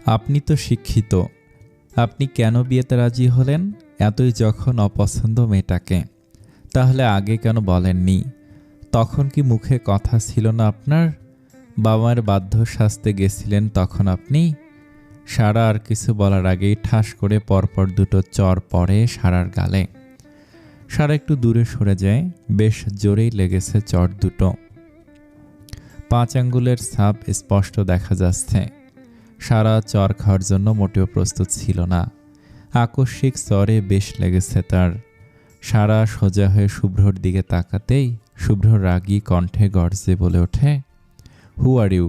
আপনি তো শিক্ষিত, আপনি কেন বিয়েতে রাজি হলেন? এতই যখন অপছন্দ মেয়েটাকে, তাহলে আগে কেন বলেননি? তখন কি মুখে কথা ছিল না আপনার? বাবা মায়ের বাধ্য শাস্তে গেছিলেন তখন আপনি? সারা আর কিছু বলার আগেই ঠাস করে পরপর দুটো চর পড়ে সারার গালে। সারা একটু দূরে সরে যায়, বেশ জোরেই লেগেছে চর দুটো। 5 আঙ্গুলের ছাপ স্পষ্ট দেখা যাচ্ছে। সারা চর খাওয়ার জন্য মোটেও প্রস্তুত ছিল না। আকস্মিক চরে বেশ লেগেছে তার। সারা সোজা হয়ে শুভ্রর দিকে তাকাতেই শুভ্র রাগী কণ্ঠে গর্জে বলে ওঠে, হু আর ইউ?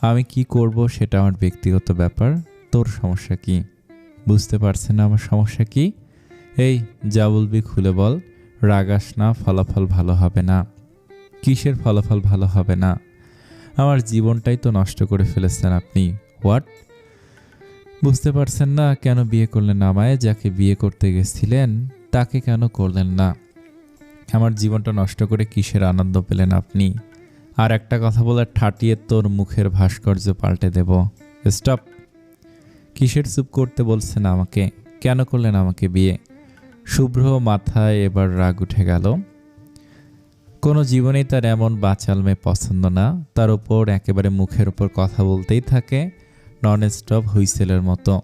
আমি কি করব সেটা আমার ব্যক্তিগত ব্যাপার, তোর সমস্যা কি? বুঝতে পারছে না আমার সমস্যা কি? এই যা বলবি খুলে বল, রাগাস না, ফলাফল ভালো হবে না। কিসের ফলাফল ভালো হবে না? আমার জীবনটাই তো নষ্ট করে ফেলেছেন আপনি। হোয়াট? বুঝতে পারছেন না কেন বিয়ে করলেন আমায়? যাকে বিয়ে করতে গেছিলেন তাকে কেন করলেন না? আমার জীবনটা নষ্ট করে কিসের আনন্দ পেলেন আপনি? আর একটা কথা বলে ঠাটিয়ে তোর মুখের ভাস্কর্য পাল্টে দেব। স্টপ! কিসের চুপ করতে বলছেন আমাকে? কেন করলেন আমাকে বিয়ে? শুভ্র মাথায় এবার রাগ উঠে গেল। কোনো জীবনেই তার এমন বাচাল মেয়ে পছন্দ না। তার ওপর একেবারে মুখের ওপর কথা বলতেই থাকে, নন স্টপ হুইসেলের মতো।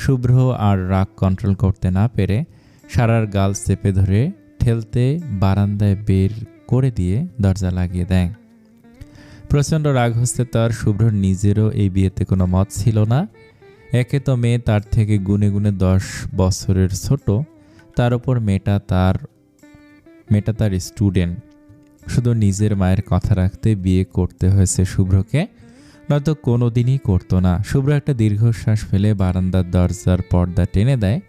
শুভ্র আর রাগ কন্ট্রোল করতে না পেরে সারার গাল চেপে ধরে ঠেলতে বারান্দায় বের করে দিয়ে দরজা লাগিয়ে দেয়। প্রচণ্ড রাগ হচ্ছে তার। শুভ্রর নিজেরও এই বিয়েতে কোনো মত ছিল না। একে তো মেয়ে তার থেকে গুনে গুনে 10 বছরের ছোট, তার ওপর মেয়েটা তার স্টুডেন্ট। শুধু নিজের মায়ের কথা রাখতে বিয়ে করতে হয়েছে শুভ্রকে, নয়তো কোনো দিনই করতো না। শুভ্র একটা দীর্ঘশ্বাস ফেলে বারান্দার দরজার পর্দা টেনে দেয়,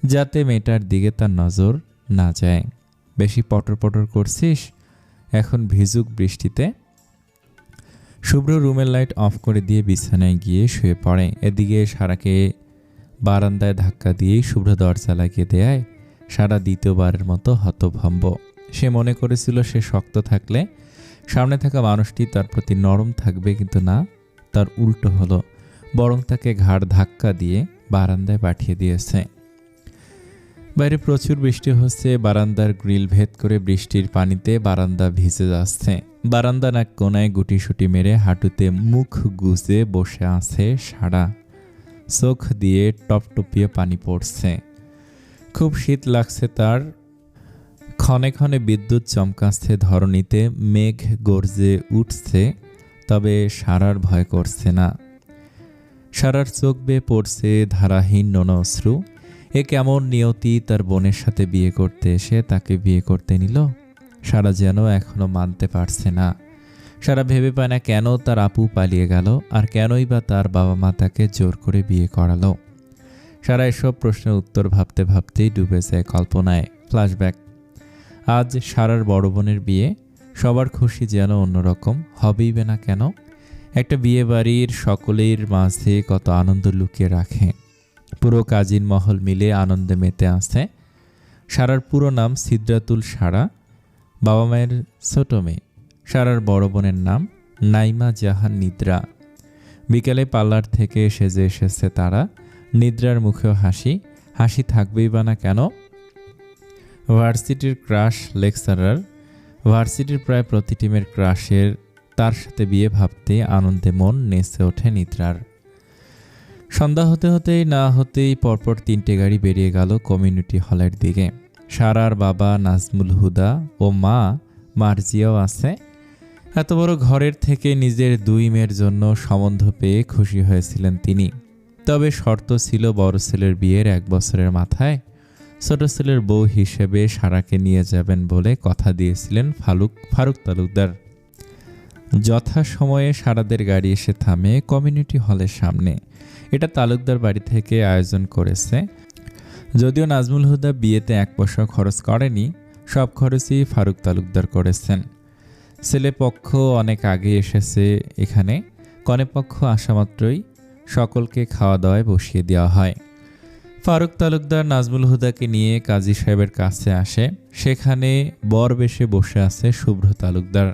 যাতে মেয়েটার দিকে তার নজর না যায়। বেশি পটর পটর করছিস? এখন ভিজুক বৃষ্টিতে। শুভ্র রুমের লাইট অফ করে দিয়ে বিছানায় গিয়ে শুয়ে পড়ে। এদিকে সারাকে বারান্দায় ধাক্কা দিয়েই শুভ্র দরজা লাগিয়ে দেয়। সারা দ্বিতীয়বারের মতো হতভম্ব। সে মনে করেছিল সে শক্ত থাকলে সামনে থাকা মানুষটি তার প্রতি নরম থাকবে, কিন্তু না, তার উল্টো হলো। বরং তাকে ঘাড় ধাক্কা দিয়ে বারান্দায় পাঠিয়ে দিয়েছে। বাইরে প্রচুর বৃষ্টি হচ্ছে। বারান্দার গ্রিল ভেদ করে বৃষ্টির পানিতে বারান্দা ভিজে যাচ্ছে। বারান্দার এক কোনায় গুটিসুটি মেরে হাঁটুতে মুখ গুজে বসে আছে সারা। চোখ দিয়ে টপটপিয়ে পানি পড়ছে। খুব শীত লাগছে তার। ক্ষণে ক্ষণে বিদ্যুৎ চমকাচ্ছে ধরণীতে, মেঘ গর্জে উঠছে, তবে সারার ভয় করছে না। সারার চোখ বেয়ে পড়ছে ধারাহীন নোনা অশ্রু। এ কেমন নিয়তি তার বোনের সাথে বিয়ে করতে এসে তাকে বিয়ে করতে নিল? সারা যেন এখনো মানতে পারছে না। সারা ভেবে পায় না কেন তার আপু পালিয়ে গেল, আর কেনই বা তার বাবা মা তাকে জোর করে বিয়ে করালো। সারা এসব প্রশ্নের উত্তর ভাবতে ভাবতেই ডুবে যায় কল্পনায়। ফ্ল্যাশব্যাক। আজ সারার বড় বোনের বিয়ে। সবার খুশি যেন অন্যরকম, হবেই বা না কেন? একটা বিয়ে বাড়ির সকলের মাঝে কত আনন্দ লুকিয়ে রাখে। পুরো কাজিন মহল মিলে আনন্দে মেতে আছে। সারার পুরো নাম সিদ্রাতুল সারা, বাবা মায়ের ছোট মেয়ে। সারার বড় বোনের নাম নাইমা জাহান নিদ্রা। বিকেলে পার্লার থেকে সেজে এসেছে তারা। নিদ্রার মুখেও হাসি। হাসি থাকবেই বা না কেন? ভার্সিটির ক্রাশ লেকচারার। ভার্সিটির প্রায় প্রতিটি মেয়ের ক্রাশের তার সাথে বিয়ে ভাবতে আনন্দে মন নেচে ওঠে নিদ্রার। সন্ধ্যা হতে হতেই না হতেই পরপর 3টে গাড়ি বেরিয়ে গেল কমিউনিটি হলের দিকে। সারার বাবা নাজমুল হুদা ও মা মার্জিয়াও আছে। এত বড় ঘরের থেকে নিজের 2 মেয়ের জন্য সম্বন্ধ পেয়ে খুশি হয়েছিলেন তিনি। তবে শর্ত ছিল বড় ছেলের বিয়ের 1 বছরের মাথায় ছোট ছেলের বউ হিসেবে সারাকে নিয়ে যাবেন বলে কথা দিয়েছিলেন ফারুক তালুকদার। যথাসময়ে সারাদের গাড়ি এসে থামে কমিউনিটি হলের সামনে। এটা তালুকদার বাড়ি থেকে আয়োজন করেছে। যদিও নাজমুল হুদা বিয়েতে 1 পয়সা খরচ করেনি, সব খরচই ফারুক তালুকদার করেছেন। ছেলেপক্ষ অনেক আগে এসেছে এখানে। কনেপক্ষ আসামাত্রই সকলকে খাওয়া দাওয়ায় বসিয়ে দেওয়া হয়। ফারুক তালুকদার নাজমুল হুদাকে নিয়ে কাজী সাহেবের কাছে আসে। সেখানে বর বেশে বসে আছে শুভ্র তালুকদার।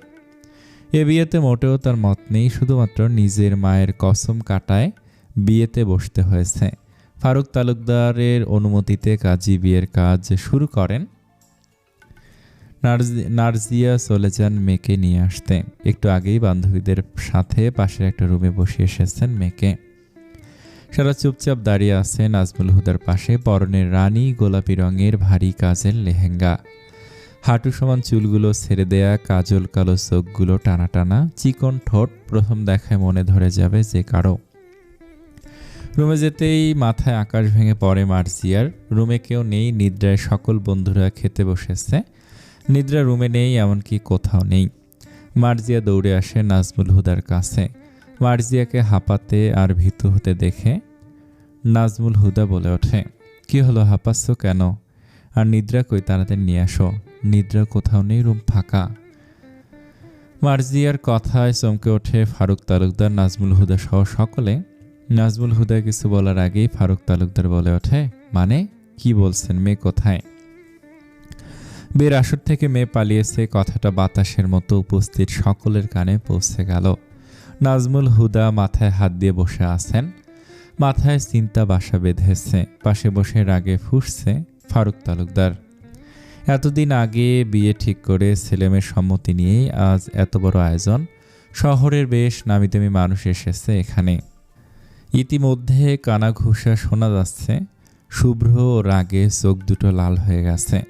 এ বিয়েতে মোটেও তার মত নেই, শুধুমাত্র নিজের মায়ের কসম কাটায় বিয়েতে বসতে হয়েছে। ফারুক তালুকদারের অনুমতিতে কাজী বিয়ের কাজ শুরু করেন। নার্জিয়া চলে যান মেয়েকে নিয়ে আসতে। একটু আগেই বান্ধবীদের সাথে পাশের একটা রুমে বসিয়ে এসেছেন মেয়েকে। সারা চুপচাপ দাঁড়িয়ে আছে নাজমুল হুদার পাশে, পরনে রানী গোলাপি রঙের ভারী কাজের লেহেঙ্গা, হাঁটু সমান চুলগুলো ছেড়ে দেয়া, কাজল কালো চোখগুলো টানা টানা, চিকন ঠোঁট। প্রথম দেখায় মনে ধরে যাবে যে কারো। রুমে যেতেই মাথায় আকাশ ভেঙে পড়ে মার্জিয়ার। রুমে কেউ নেই, নিদ্রায় সকল বন্ধুরা খেতে বসেছে। নিদ্রা রুমে নেই, এমনকি কোথাও নেই। মার্জিয়া দৌড়ে আসে নাজমুল হুদার কাছে। মার্জিয়াকে হাঁপাতে আর ভীতু হতে দেখে নাজমুল হুদা বলে ওঠে, কি হলো, হাঁপাচ্ছ কেন? আর নিদ্রা কই, তাড়াতাড়ি নিয়ে আসো। নিদ্রা কোথাও নেই, রুম ফাঁকা। মার্জিয়ার কথায় চমকে ওঠে ফারুক তালুকদার, নাজমুল হুদা সহ সকলে। নাজমুল হুদা কিছু বলার আগেই ফারুক তালুকদার বলে ওঠে, মানে কি বলছেন, মেয়ে কোথায়? বিয়ের আসর থেকে মেয়ে পালিয়েছে, কথাটা বাতাসের মতো উপস্থিত সকলের কানে পৌঁছে গেল। নাজমুল হুদা মাথায় হাত দিয়ে বসে আছেন। মাথায় চিন্তা বাসা বেঁধেছে। পাশে বসে রাগে ফুঁসছে ফারুক তালুকদার। এতদিন আগে বিয়ে ঠিক করে ছেলেমেয়ের সম্মতি নিয়েই আজ এত বড় আয়োজন। শহরের বেশ নামিদামি মানুষ এসেছে এখানে। ইতিমধ্যে কানাঘুষা শোনা যাচ্ছে। শুভ্র রাগে চোখ দুটো লাল হয়ে গেছে।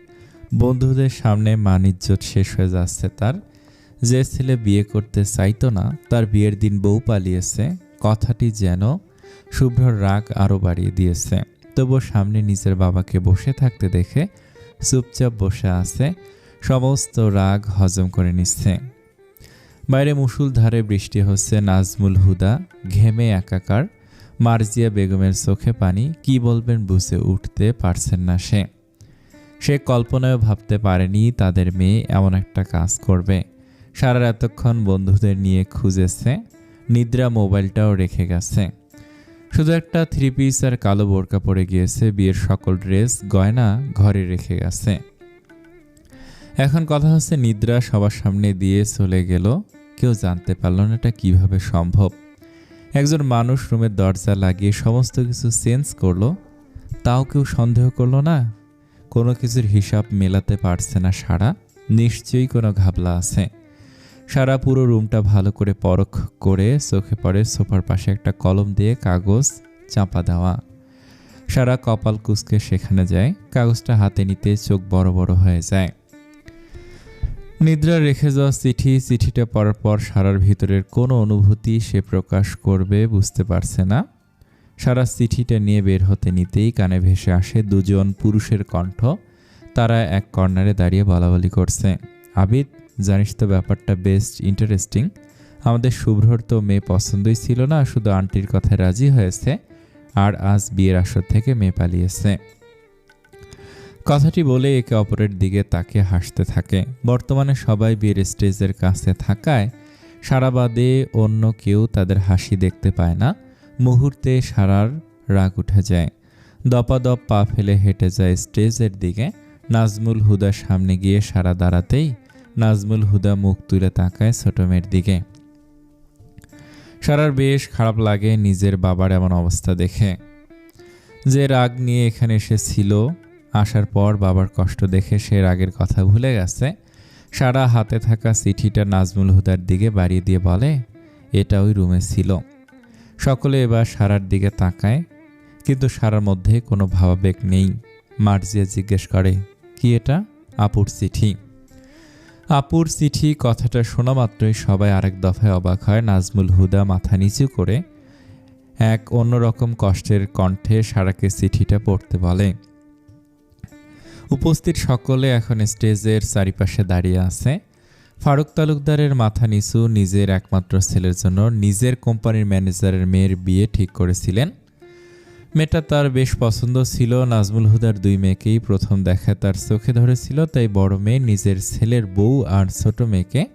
বন্ধুদের সামনে মান-ইজ্জত শেষ হয়ে যাচ্ছে তার। যে ছেলে বিয়ে করতে চাইতো না, তার বিয়ের দিন বউ পালিয়েছে, কথাটি যেন শুভ্রর রাগ আরও বাড়িয়ে দিয়েছে। তবুও সামনে নিজের বাবাকে বসে থাকতে দেখে চুপচাপ বসে আছে, সমস্ত রাগ হজম করে নিচ্ছে। বাইরে মুষলধারে বৃষ্টি হচ্ছে। নাজমুল হুদা ঘেমে একাকার। মার্জিয়া বেগমের চোখে পানি। কি বলবেন বুঝে উঠতে পারছেন না সে কল্পনায়ও ভাবতে পারেনি তাদের মেয়ে এমন একটা কাজ করবে। সারা এতক্ষণ বন্ধুদের নিয়ে খুঁজেছে। নিদ্রা মোবাইলটাও রেখে গেছে। শুধু একটা থ্রি পিস আর কালো বোরকা পরে গিয়েছে। বিয়ের সকল ড্রেস গয়না ঘরে রেখে গেছে। এখন কথা হচ্ছে, নিদ্রা সবার সামনে দিয়ে চলে গেল। কেউ জানতে পারল না এটা কিভাবে সম্ভব। একজন মানুষ রুমের দরজা লাগিয়ে সমস্ত কিছু চেঞ্জ করলো, তাও কেউ সন্দেহ করলো না। কোনো কিছুর হিসাব মেলাতে পারছে না সারা। নিশ্চয়ই কোনো ঘাবলা আছে। সারা পুরো রুমটা ভালো করে পরখ করে চোখে পড়ে সোফার পাশে একটা কলম দিয়ে কাগজ চাপা দেওয়া। সারা কপাল কুঁচকে সেখানে যায়। কাগজটা হাতে নিতে চোখ বড় বড় হয়ে যায়। নিদ্রা রেখে যাওয়া চিঠিটা পড়ার পর সারার ভিতরের কোনো অনুভূতি সে প্রকাশ করবে বুঝতে পারছে না। সারা চিঠিটা নিয়ে বের হতে নিতেই কানে ভেসে আসে দুজন পুরুষের কণ্ঠ। তারা এক কর্নারে দাঁড়িয়ে বলাবলি করছে, আবিদ, জানিস তো ব্যাপারটা বেশ ইন্টারেস্টিং। আমাদের শুভ্রর তো মেয়ে পছন্দই ছিল না, শুধু আন্টির কথায় রাজি হয়েছে, আর আজ বিয়ের আসর থেকে মেয়ে পালিয়েছে। কথাটি বলে একে অপরের দিকে তাকিয়ে হাসতে থাকে। বর্তমানে সবাই বিয়ের স্টেজের কাছে থাকায় সারা বাদে অন্য কেউ তাদের হাসি দেখতে পায় না। মুহূর্তে সারার রাগ উঠে যায়। দপাদপ পা ফেলে হেঁটে যায় স্টেজের দিকে। নাজমুল হুদার সামনে গিয়ে সারা দাঁড়াতেই নাজমুল হুদা মুখ তুলে তাকায় ছোট মেয়ের দিকে। সারার বেশ খারাপ লাগে নিজের বাবার এমন অবস্থা দেখে। যে রাগ নিয়ে এখানে এসেছিল, আসার পর বাবার কষ্ট দেখে সে রাগের কথা ভুলে গেছে। সারা হাতে থাকা চিঠিটা নাজমুল হুদার দিকে বাড়িয়ে দিয়ে বলে, এটা ওই রুমে ছিল। সকলে এবার সারার দিকে তাকায়, কিন্তু সারার মধ্যে কোনো ভাবাবেগ নেই। মার্জিয়া জিজ্ঞেস করে, কি এটা? আপুর চিঠি। আপুর চিঠি কথাটা শোনা মাত্রই সবাই আরেক দফায় অবাক হয়। নাজমুল হুদা মাথা নিচু করে এক অন্যরকম কষ্টের কণ্ঠে সারাকে চিঠিটা পড়তে বলে। উপস্থিত সকলে এখন স্টেজের চারিপাশে দাঁড়িয়ে আছে। ফারুক তালুকদারের মাথা নিচু। নিজের একমাত্র ছেলের জন্য নিজের কোম্পানির ম্যানেজারের মেয়ের বিয়ে ঠিক করেছিলেন। মেয়েটা তার বেশ পছন্দ ছিল। নাজমুল হুদার দুই মেয়েকেই প্রথম দেখায় তার চোখে ধরেছিল, তাই বড় মেয়ে নিজের ছেলের বউ আর ছোট মেয়েকে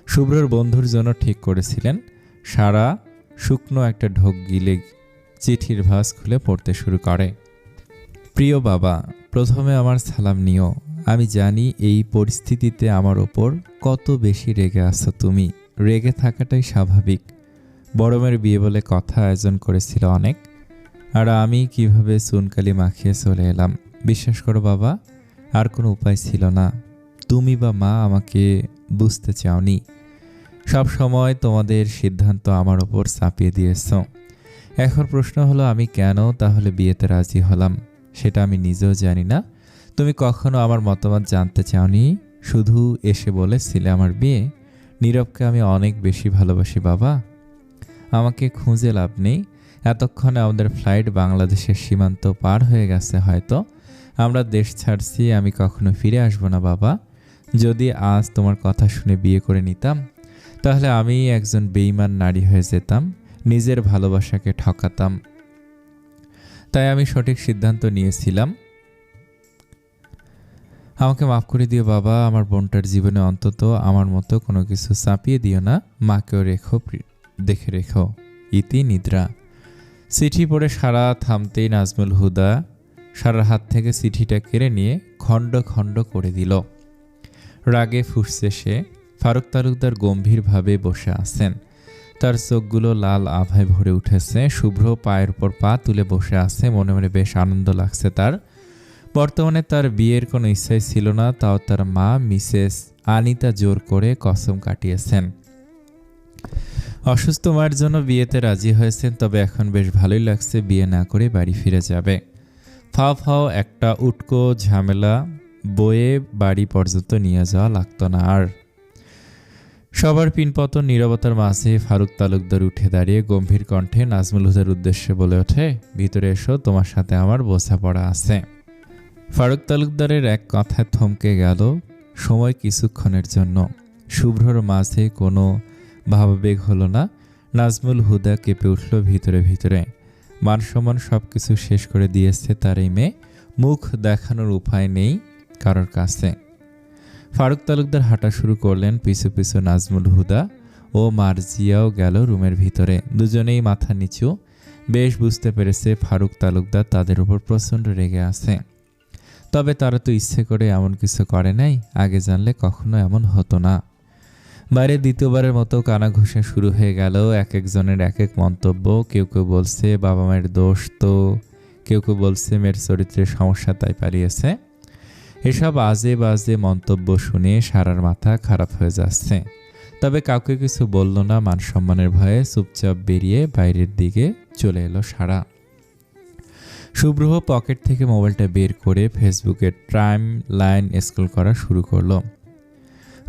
শুভ্রর বন্ধুর জন্য ঠিক করেছিলেন। সারা শুকনো একটা ঢোক গিলে চিঠির ভাঁজ খুলে পড়তে শুরু করে। প্রিয় বাবা, প্রথমে আমার সালাম নিও। আমি জানি এই পরিস্থিতিতে আমার ওপর কত বেশি রেগে আছো তুমি। রেগে থাকাটাই স্বাভাবিক। বড় মেয়ের বিয়ে বলে কথা আয়োজন করেছিল অনেক, আর আমি কিভাবে চুনকালি মাখিয়ে চলে এলাম। বিশ্বাস করো বাবা, আর কোনো উপায় ছিল না। তুমি বা মা আমাকে বুঝতে চাওনি। সব সময় তোমাদের সিদ্ধান্ত আমার ওপর চাপিয়ে দিয়েছ। এখন প্রশ্ন হলো আমি কেন তাহলে বিয়েতে রাজি হলাম, সেটা আমি নিজেও জানি না। তুমি কখনো আমার মতামত জানতে চাওনি, শুধু এসে বলেছিলে আমার বিয়ে। নীরবকে আমি অনেক বেশি ভালোবাসি বাবা। আমাকে খুঁজে লাভ নেই। এতক্ষণে আমাদের ফ্লাইট বাংলাদেশের সীমান্ত পার হয়ে গেছে হয়তো। আমরা দেশ ছাড়ছি, আমি কখনো ফিরে আসবো না বাবা। যদি আজ তোমার কথা শুনে বিয়ে করে নিতাম, তাহলে আমি একজন বেঈমান নারী হয়ে যেতাম, নিজের ভালোবাসাকে ঠকাতাম। তাই আমি সঠিক সিদ্ধান্ত নিয়েছিলাম। আমাকে মাফ করে দিও বাবা। আমার বোনটার জীবনে অন্তত আমার মতো কোনো কিছু চাপিয়ে দিও না। মাকেও দেখে রেখো। ইতি নিদ্রা। চিঠি পড়ে সারা থামতেই নাজমুল হুদা সারার হাত থেকে চিঠিটা কেড়ে নিয়ে খণ্ড খণ্ড করে দিল। রাগে ফুঁসছে সে। ফারুক তালুকদার গম্ভীরভাবে বসে আছেন। তার চোখগুলো লাল আভায় ভরে উঠেছে। শুভ্র পায়ের উপর পা তুলে বসে আছে। মনে মনে বেশ আনন্দ লাগছে তার। বর্তমানে তার বিয়ের কোনো ইচ্ছাই ছিল না, তাও তার মা মিসেস আনিতা জোর করে কসম কাটিয়েছেন। অসুস্থ মায়ের জন্য বিয়েতে রাজি হয়েছেন, তবে এখন বেশ ভালোই লাগছে। বিয়ে না করে বাড়ি ফিরে যাবে। ফাও ফাও একটা উটকো ঝামেলা বয়ে বাড়ি পর্যন্ত নিয়ে যাওয়া লাগতো না আর। সবার পিনপতন নীরবতার মাঝে ফারুক তালুকদার উঠে দাঁড়িয়ে গম্ভীর কণ্ঠে নাজমুল হুদার উদ্দেশ্যে বলে ওঠে, ভিতরে এসো, তোমার সাথে আমার বোঝাপড়া আছে। ফারুক তালুকদারের এক কথায় থমকে গেল সময় কিছুক্ষণের জন্য। শুভ্রর মাঝে কোনো ভাবাবেগ হলো না। নাজমুল হুদা কেঁপে উঠল ভিতরে ভিতরে। মান সম্মান সব কিছু শেষ করে দিয়েছে তার এই মেয়ে। মুখ দেখানোর উপায় নেই কারোর কাছে। ফারুক তালুকদার হাঁটা শুরু করলেন। পিছু পিছু নাজমুল হুদা ও মার্জিয়াও গেল রুমের ভিতরে। দুজনেই মাথা নিচু। বেশ বুঝতে পেরেছে ফারুক তালুকদার তাদের উপর প্রচণ্ড রেগে আছে। তবে তারা তো ইচ্ছে করে এমন কিছু করে নাই। আগে জানলে কখনো এমন হতো না। বাইরে দ্বিতীয়বারের মতো কানাঘুষা শুরু হয়ে গেল। এক একজনের এক এক মন্তব্য। কেউ কেউ বলছে বাবা মায়ের দোষ, তো কেউ কেউ বলছে মেয়ের চরিত্রের সমস্যা তাই পালিয়েছে। এসব আজে বাজে মন্তব্য শুনে সারার মাথা খারাপ হয়ে যাচ্ছে। তবে কাউকে কিছু বলল না। মান সম্মানের ভয়ে চুপচাপ বেরিয়ে বাইরের দিকে চলে এলো সারা। শুভ্র পকেট থেকে মোবাইলটা বের করে ফেসবুকের টাইম লাইন স্ক্রল করা শুরু করলো।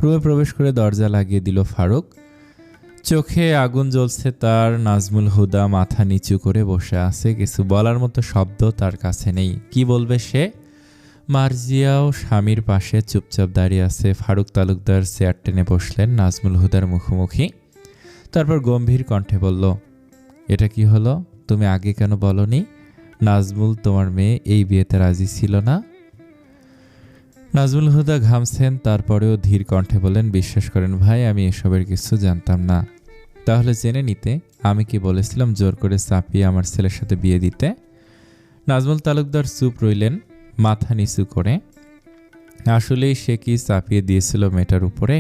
রুমে প্রবেশ করে দরজা লাগিয়ে দিল ফারুক। চোখে আগুন জ্বলছে তার। নাজমুল হুদা মাথা নিচু করে বসে আছে। কিছু বলার মতো শব্দ তার কাছে নেই। কি বলবে সে? মার্জিয়াও স্বামীর পাশে চুপচাপ দাঁড়িয়ে আছে। ফারুক তালুকদার চেয়ার টেনে বসলেন নাজমুল হুদার মুখোমুখি। তারপর গম্ভীর কণ্ঠে বলল, এটা কি হলো? তুমি আগে কেন বলনি? নাজমুল, তোমার মেয়ে এই বিয়েতে রাজি ছিল না? নাজমুল হুদা ঘামছেন, তারপরেও ধীর কণ্ঠে বলেন, বিশ্বাস করেন ভাই, আমি এসবের কিছু জানতাম না। তাহলে জেনে নিতে। আমি কি বলেছিলাম জোর করে চাপিয়ে আমার ছেলের সাথে বিয়ে দিতে? নাজমুল তালুকদার চুপ রইলেন মাথা নিচু করে। আসলেই সে কি চাপিয়ে দিয়েছিল মেয়েটার উপরে?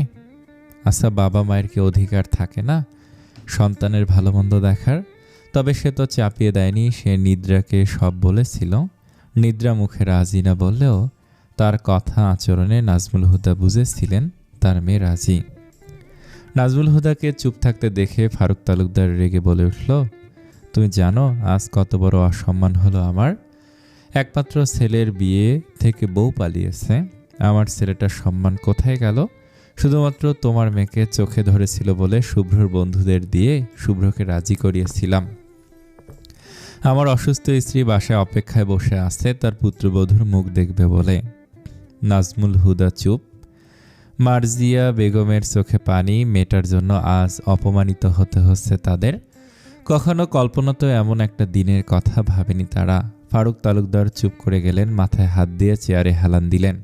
আচ্ছা, বাবা মায়ের কি অধিকার থাকে না সন্তানের ভালো মন্দ দেখার? তবে সে তো চাপিয়ে দেয়নি। সে নিদ্রাকে সব বলেছিল। নিদ্রা মুখে রাজি না বললেও তার কথা আচরণে নাজমুল হুদা বুঝেছিলেন তার মেয়ে রাজি। নাজমুল হুদাকে চুপ থাকতে দেখে ফারুক তালুকদার রেগে বলে উঠল, তুমি জানো আজ কত বড় অসম্মান হলো আমার? একমাত্র ছেলের বিয়ে থেকে বউ পালিয়েছে। আমার ছেলেটার সম্মান কোথায় গেল? শুধুমাত্র তোমার মেয়েকে চোখে ধরেছিল বলে শুভ্রর বন্ধুদের দিয়ে শুভ্রকে রাজি করিয়েছিলাম। আমার অসুস্থ স্ত্রী বাসায় অপেক্ষায় বসে আছে তার পুত্রবধূর মুখ দেখবে বলে। নাজমুল হুদা চুপ। মার্জিয়া বেগমের চোখে পানি। মেয়েটার জন্য আজ অপমানিত হতে হচ্ছে তাদের। কখনো কল্পনাতেও এমন একটা দিনের কথা ভাবেনি তারা। ফারুক তালুকদার চুপ করে গেলেন। মাথায় হাত দিয়ে চেয়ারে হেলান দিলেন।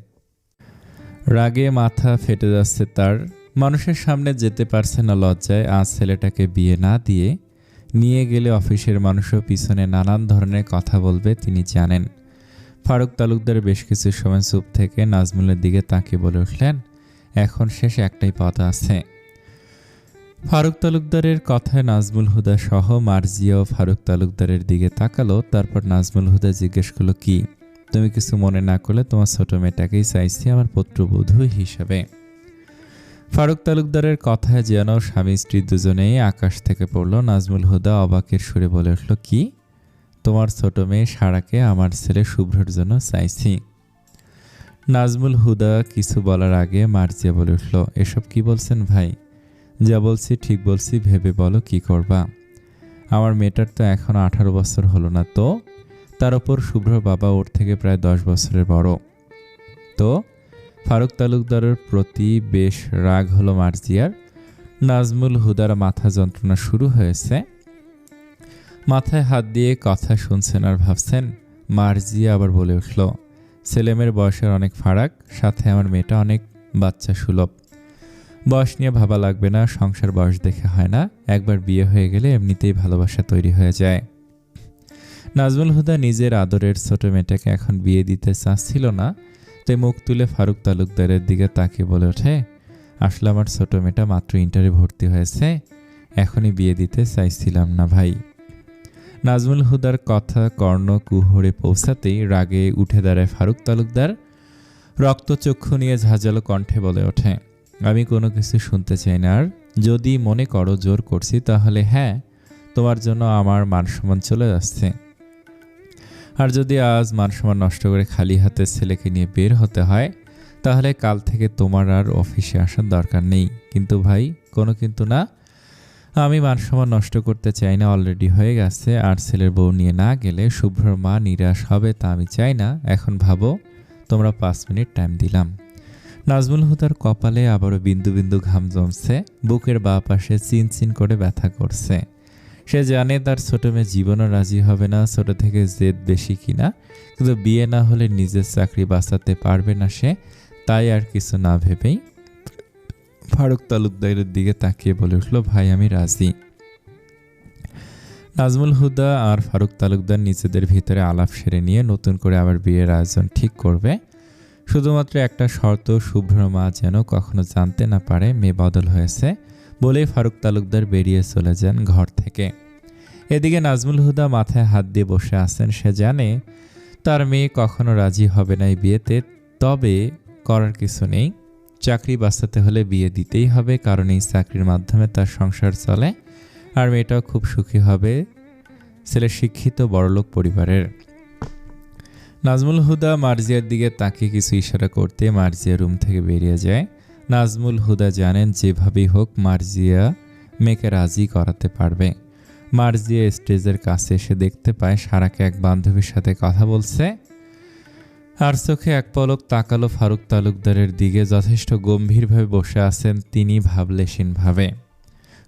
রাগে মাথা ফেটে যাচ্ছে তার। মানুষের সামনে যেতে পারছে না লজ্জায়। আজ ছেলেটাকে বিয়ে না দিয়ে নিয়ে গেলে অফিসের মানুষও পিছনে নানান ধরনের কথা বলবে তিনি জানেন। ফারুক তালুকদার বেশ কিছু সময় চুপ থেকে নাজমুলের দিকে তাকিয়ে বলে উঠলেন, এখন শেষ একটাই পথ আছে। ফারুক তালুকদারের কথায় নাজমুল হুদা সহ মার্জিয়া ও ফারুক তালুকদারের দিকে তাকালো। তারপর নাজমুল হুদা জিজ্ঞেস করলো, কি তুমি কিছু মনে না করলে তোমার ছোট মেয়েটাকেই চাইছি আমার পুত্রবধূ হিসেবে। ফারুক তালুকদারের কথায় যেন স্বামী স্ত্রী দুজনেই আকাশ থেকে পড়ল। নাজমুল হুদা অবাকের সুরে বলে উঠল, কি তোমার ছোট মেয়ে সারাকে আমার ছেলে শুভ্রর জন্য চাইছি। নাজমুল হুদা কিছু বলার আগে মার্জিয়া বলে উঠল, এসব কি বলছেন ভাই? যা বলছি ঠিক বলছি, ভেবে বলো কি করবা। আমার মেয়েটার তো এখন 18 বছর হলো না, তো তার ওপর শুভ্র বাবা ওর থেকে প্রায় 10 বছরের বড়। তো ফারুক তালুকদারের প্রতি বেশ রাগ হলো মার্জিয়ার। নাজমুল হুদার মাথা যন্ত্রণা শুরু হয়েছে। মাথায় হাত দিয়ে কথা শুনছেন আর ভাবছেন। মার্জিয়া আবার বলে উঠল, ছেলেমেয়ের বয়সের অনেক ফারাক, সাথে আমার মেয়েটা অনেক বাচ্চা সুলভ। বয়স নিয়ে ভাবা লাগবে না, সংসার বয়স দেখে হয় না, একবার বিয়ে হয়ে গেলে এমনিতেই ভালোবাসা তৈরি হয়ে যায়। নাজমুল হুদা নিজের আদরের ছোট মেয়েটাকে এখন বিয়ে দিতে চাচ্ছিল না, তাই মুখ তুলে ফারুক তালুকদারের দিকে তাকিয়ে বলে ওঠে, আসলে আমার ছোট মেয়েটা মাত্র ইন্টারে ভর্তি হয়েছে, এখনই বিয়ে দিতে চাইছিলাম না ভাই। নাজমুল হুদার কথা কর্ণ কুহরে পৌঁছাতেই রাগে উঠে দাঁড়ায় ফারুক তালুকদার। রক্তচক্ষু নিয়ে ঝাঁঝালো কণ্ঠে বলে ওঠে, আমি কোনো কিছু শুনতে চাই না, আর যদি মনে করো জোর করছি তাহলে হ্যাঁ, তোমার জন্য আমার মান সম্মান চলে যাচ্ছে। আর যদি আজ মান সম্মান নষ্ট করে খালি হাতে ছেলেকে নিয়ে বের হতে হয়, তাহলে কাল থেকে তোমার আর অফিসে আসার দরকার নেই। কিন্তু ভাই, কোনো কিন্তু না, আমি মান সম্মান নষ্ট করতে চাই না, অলরেডি হয়ে গেছে। আর ছেলের বউ নিয়ে না গেলে শুভ্রর মা নিরাশ হবে, তা আমি চাই না। এখন ভাবো, তোমরা 5 মিনিট টাইম দিলাম। নাজমুল হুদার কপালে আবারও বিন্দু বিন্দু ঘাম জমছে, বুকের বাঁ পাশে চিনচিন করে ব্যথা করছে। সে জানে তার ছোট মেয়ে জীবনও রাজি হবে না, ছোট থেকে জেদ বেশি কিনা, কিন্তু বিয়ে না হলে নিজের চাকরি বাঁচাতে পারবে না সে। তাই আর কিছু না ভেবেই ফারুক তালুকদারের দিকে তাকিয়ে বলে উঠল, ভাই আমি রাজি। নাজমুল হুদা আর ফারুক তালুকদার নিজেদের ভিতরে আলাপ সেরে নিয়ে নতুন করে আবার বিয়ের আয়োজন ঠিক করবে। শুধুমাত্র একটা শর্ত, শুভ্র মা যেন কখনো জানতে না পারে মেয়ে বদল হয়েছে। বলেই ফারুক তালুকদার বেরিয়ে চলে যান ঘর থেকে। এদিকে নাজমুল হুদা মাথায় হাত দিয়ে বসে আছেন। সে জানে তার মেয়ে কখনো রাজি হবে না এই বিয়েতে, তবে করার কিছু নেই। চাকরি বাঁচাতে হলে বিয়ে দিতেই হবে, কারণ এই চাকরির মাধ্যমে তার সংসার চলে, আর মেয়েটাও খুব সুখী হবে। ছেলে শিক্ষিত বড়লোক পরিবারের। নাজমুল হুদা মার্জিয়ার দিকে তাকিয়ে কিছু ইশারা করতে মার্জিয়া রুম থেকে বেরিয়ে যায়। নাজমুল হুদা জানেন যেভাবেই হোক মার্জিয়া মেয়েকে রাজি করাতে পারবে। মার্জিয়া স্টেজের কাছে এসে দেখতে পায় সারাকে এক বান্ধবীর সাথে কথা বলছে। আর চোখে এক পলক তাকালো ফারুক তালুকদারের দিকে। যথেষ্ট গম্ভীরভাবে বসে আছেন তিনি ভাবলেশীনভাবে।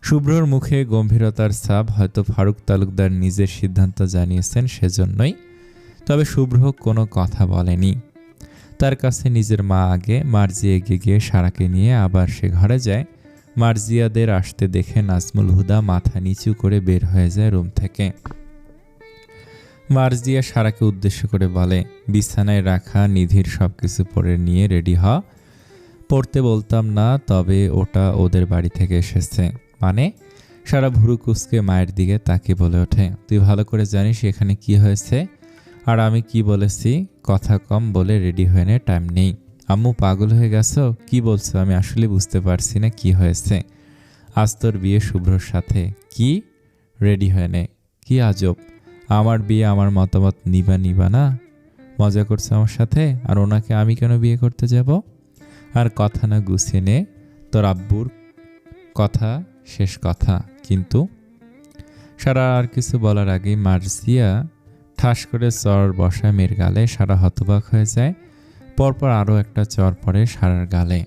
শুভ্রর মুখে গম্ভীরতার ছাপ, হয়তো ফারুক তালুকদার নিজের সিদ্ধান্ত জানিয়েছেন সেজন্যই। তবে শুভ্র কোনো কথা বলেনি। তার কাছে নিজের মা আগে। মার্জিয়া এগিয়ে গিয়ে সারাকে নিয়ে আবার সে ঘরে যায়। মার্জিয়াদের আসতে দেখে নাজমুল হুদা মাথা নিচু করে বের হয়ে যায় রুম থেকে। মার্জিয়া সারাকে উদ্দেশ্য করে বলে, বিছানায় রাখা নিধির সবকিছু পরে নিয়ে রেডি হ। পড়তে বলতাম না, তবে ওটা ওদের বাড়ি থেকে এসেছে। মানে? সারা ভুরু কুঁচকে মায়ের দিকে তাকিয়ে বলে ওঠে, তুই ভালো করে জানিস এখানে কি হয়েছে আর আমি কি বলেছি। কথা কম বলে রেডি হয়ে নে, টাইম নেই। আম্মু পাগল হয়ে গেছো? কি বলছো? আমি আসলে বুঝতে পারছি না কি হয়েছে। আজ তোর বিয়ে শুভ্রর সাথে। কি? রেডি হয়ে নে। কি আজব, আমার বিয়ে আমার মতামত নিবা না? মজা করছে আমার সাথে? আর ওনাকে আমি কেন বিয়ে করতে যাব? আর কথা না গুছিয়ে নে, তোর আব্বুর কথা শেষ কথা। কিন্তু সারা আর কিছু বলার আগেই মার্জিয়া ঠাস করে চর বসায় মেয়ের গালে। সারা হতবাক হয়ে যায়। পরপর আরও একটা চর পড়ে সারার গালে।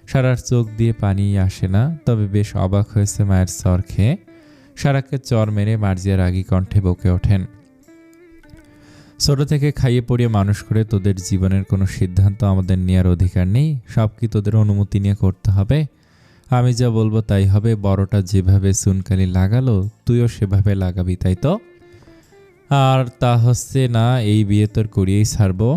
সারার চোখ দিয়ে পানি আসে না, তবে বেশ অবাক হয়েছে মায়ের চর খেয়ে। সারাকে চর মেরে মার্জিয়া রাগী কণ্ঠে বকে ওঠেন, ছোট থেকে খাইয়ে পড়িয়ে মানুষ করে তোদের জীবনের কোনো সিদ্ধান্ত আমাদের নেওয়ার অধিকার নেই। সব কি তোদের অনুমতি নিয়ে করতে হবে? আমি যা বলবো তাই হবে। বড়টা যেভাবে চুনকালি লাগালো তুইও সেভাবে লাগাবি, তাই তো? আর তা হচ্ছে না, এই বিয়ে তোর করিয়েই ছাড়বো।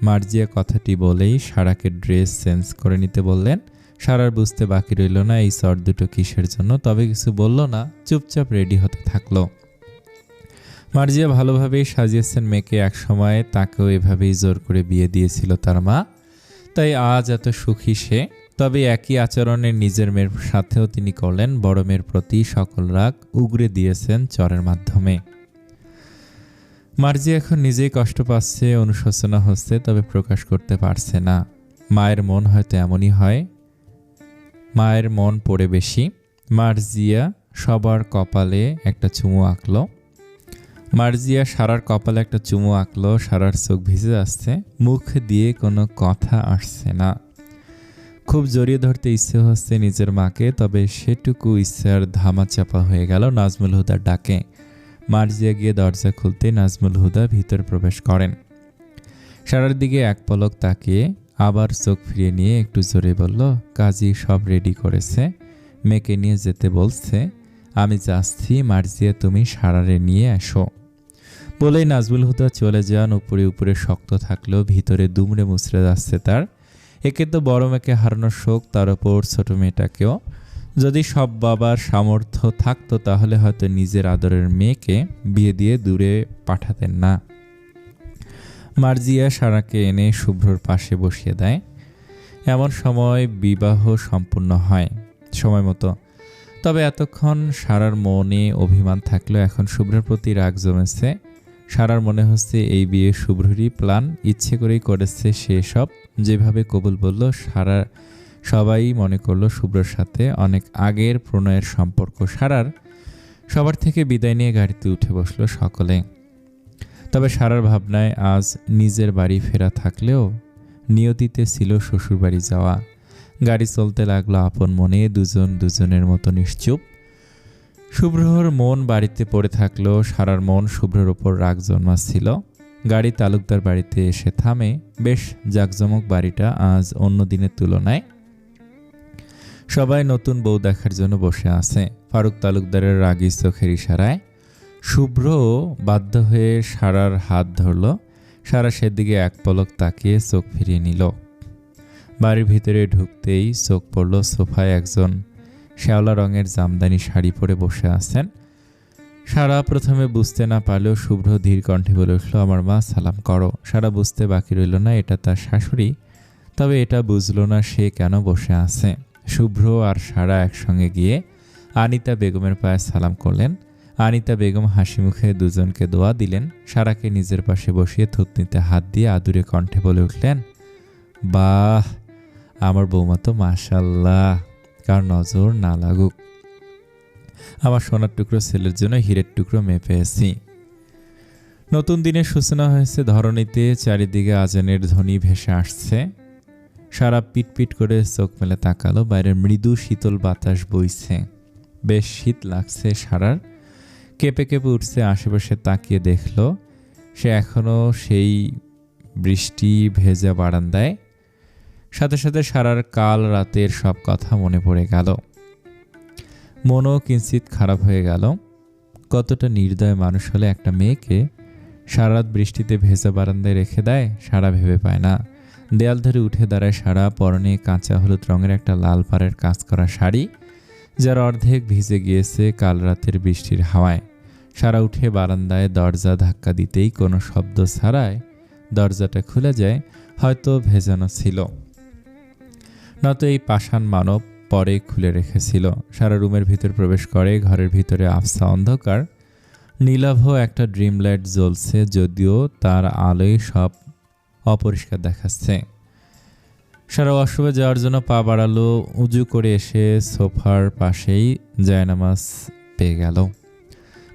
মার্জিয়া কথাটি বলেই সারাকে ড্রেস চেঞ্জ করে নিতে বললেন। সারার বুঝতে বাকি রইল না এই চর দুটো কিসের জন্য, তবে কিছু বলল না, চুপচাপ রেডি হতে থাকলো। মার্জিয়া ভালোভাবেই সাজিয়েছেন মেয়েকে, এক সময় তাকেও এভাবেই জোর করে বিয়ে দিয়েছিল তার মা, তাই আজ এত সুখী সে। তবে একই আচরণের নিজের মেয়ের সাথেও তিনি করলেন। বড় মেয়ের প্রতি সকল রাগ উগরে দিয়েছেন চরের মাধ্যমে। মার্জিয়া এখন নিজেই কষ্ট পাচ্ছে, অনুশোচনা হচ্ছে, তবে প্রকাশ করতে পারছে না। মায়ের মন হয়তো এমনই হয়, মায়ের মন পড়ে বেশি। মার্জিয়া সবার কপালে একটা চুমু আঁকলো। মার্জিয়া সারার কপালে একটা চুমু আঁকলো। সারার চোখ ভিজে আসছে, মুখ দিয়ে কোনো কথা আসছে না। খুব জড়িয়ে ধরতে ইচ্ছে হচ্ছে নিজের মাকে, তবে সেটুকু ইচ্ছার ধামাচাপা হয়ে গেল নাজমুল হুদার ডাকে। মার্জিয়া গিয়ে দরজা খুলতে নাজমুল হুদা ভিতর প্রবেশ করেন। সারার দিকে এক পলক তাকিয়ে আবার চোখ ফিরিয়ে নিয়ে একটু জোরে বলল, কাজী সব রেডি করেছে, মেয়েকে নিয়ে যেতে বলছে, আমি যাচ্ছি, মার্জিয়া তুমি সারারে নিয়ে আসো। বলেই নাজমুল হুদা চলে যান। উপরে উপরে শক্ত থাকলেও ভিতরে দুমড়ে মুচড়ে যাচ্ছে তার। একে তো বড় মেয়েকে হারানোর শোক, তার ওপর ছোট মেয়েটাকেও। যদি সব বাবার সামর্থ্য থাকতো তাহলে হয়তো নিজের আদরের মেয়েকে বিয়ে দিয়ে দূরে পাঠাতেন না। মার্জিয়া সারাকে এনে শুভ্রর পাশে বসিয়ে দেয়। এমন সময় বিবাহ সম্পূর্ণ হয় সময় মতো। তবে এতক্ষণ সারার মনে অভিমান থাকলেও এখন শুভ্রের প্রতি রাগ জমেছে। সারার মনে হচ্ছে এই বিয়ে শুভ্ররই প্ল্যান, ইচ্ছে করেই করেছে সে সব। যেভাবে কবুল বলল, সারা সবাই মনে করলো শুভ্রর সাথে অনেক আগের প্রণয়ের সম্পর্ক। সারার সবার থেকে বিদায় নিয়ে গাড়িতে উঠে বসলো সকলে। তবে সারার ভাবনায় আজ নিজের বাড়ি ফেরা থাকলেও নিয়তিতে ছিল শ্বশুর বাড়ি যাওয়া। গাড়ি চলতে লাগলো আপন মনে, দুজন দুজনের মতো নিশ্চুপ। শুভ্রর মন বাড়িতে পড়ে থাকলো, সারার মন শুভ্রর ওপর রাগ জন্মাচ্ছিল। গাড়ি তালুকদার বাড়িতে এসে থামে। বেশ জাঁকজমক বাড়িটা আজ অন্য দিনের তুলনায়। সবাই নতুন বউ দেখার জন্য বসে আছে। ফারুক তালুকদারের রাগী চোখের ইশারায় শুভ্র বাধ্য হয়ে সারার হাত ধরল। সারা সেদিকে এক পলক তাকিয়ে চোখ ফিরিয়ে নিল। বাড়ির ভিতরে ঢুকতেই চোখ পড়ল সোফায় একজন শ্যাওলা রঙের জামদানি শাড়ি পরে বসে আছেন। সারা প্রথমে বুঝতে না পারলেও শুভ্র ধীর কণ্ঠে বলে উঠল, আমার মা, সালাম করো। সারা বুঝতে বাকি রইল না এটা তার শাশুড়ি, তবে এটা বুঝলো না সে কেন বসে আছে। শুভ্র আর সারা একসঙ্গে গিয়ে আনিতা বেগমের পায়ে সালাম করলেন। আনিতা বেগম হাসি মুখে দুজনকে দোয়া দিলেন। সারাকে নিজের পাশে বসিয়ে থুতনিতে হাত দিয়ে আদুরে কণ্ঠে বলে উঠলেন, বাহ, আমার বৌমা তো মাশাল্লাহ, কার নজর না লাগুক। আমার সোনার টুকরো ছেলের জন্য হীরের টুকরো মেয়ে পেয়েছি। নতুন দিনের সূচনা হয়েছে ধরণীতে। চারিদিকে আজানের ধ্বনি ভেসে আসছে। সারা পিটপিট করে চোখ মেলে তাকালো। বাইরের মৃদু শীতল বাতাস বইছে। বেশ শীত লাগছে সারার। কেঁপে কেঁপে উঠছে। আশেপাশে তাকিয়ে দেখলো সে এখনো সেই বৃষ্টি ভেজা বারান্দায়। সাথে সাথে সারার কাল রাতের সব কথা মনে পড়ে গেল। মনও কিঞ্চিত খারাপ হয়ে গেল। কতটা নির্দয় মানুষ হলে একটা মেয়েকে সারাত বৃষ্টিতে ভেজা বারান্দায় রেখে দেয়, সারা ভেবে পায় না। দেয়াল ধরে উঠে দাঁড়ায় সারা। পরনে কাঁচা হলুদ রঙের একটা লাল পাড়ের কাজ করা শাড়ি, যার অর্ধেক ভিজে গিয়েছে কাল রাতের বৃষ্টির হাওয়ায়। সারা উঠে বারান্দায় দরজা ধাক্কা দিতেই কোনো শব্দ ছাড়াই দরজাটা খুলে যায়। হয়তো ভেজানো ছিল, নয়তো এই পাষাণ মানব পরে খুলে রেখেছিল। সারা রুমের ভিতর প্রবেশ করে। ঘরের ভিতরে আবছা অন্ধকার। নীলাভ একটা ড্রিম লাইট জ্বলছে, যদিও তার আলোয় সব অপরিষ্কার দেখাচ্ছে। সারা ওয়াশরুমে যাওয়ার জন্য পা বাড়ালো। উজু করে এসে সোফার পাশেই জায়নামাজ পেয়ে গেল।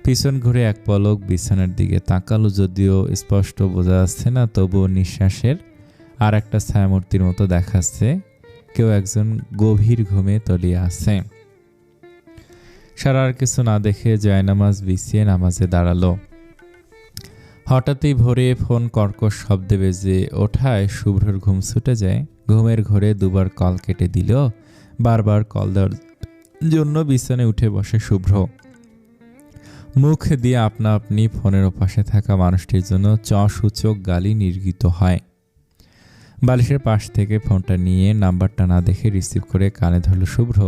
পিছন ঘুরে এক পলক বিছানার দিকে তাকালো। যদিও স্পষ্ট বোঝা যাচ্ছে না, তবুও নিঃশ্বাসের আর একটা ছায়ামূর্তির মতো দেখাচ্ছে। কেউ একজন গভীর ঘুমে তলিয়ে আছে। সারা আর কিছু না দেখে জায়নামাজ বিছিয়ে নামাজে দাঁড়ালো। হঠাৎই ভোরে ফোন কর্কশ শব্দে বেজে ওঠায় শুভ্রর ঘুম ছুটে যায়। ঘুমের ঘোরে দুবার কল কেটে দিল। বারবার কল দেওয়ার জন্য বিছানায় উঠে বসে শুভ্র। মুখ দিয়ে আপনা আপনি ফোনের ওপাশে থাকা মানুষটির জন্য সূচক গালি নির্গিত হয়। বালিশের পাশ থেকে ফোনটা নিয়ে নাম্বারটা না দেখে রিসিভ করে কানে ধরল শুভ্র।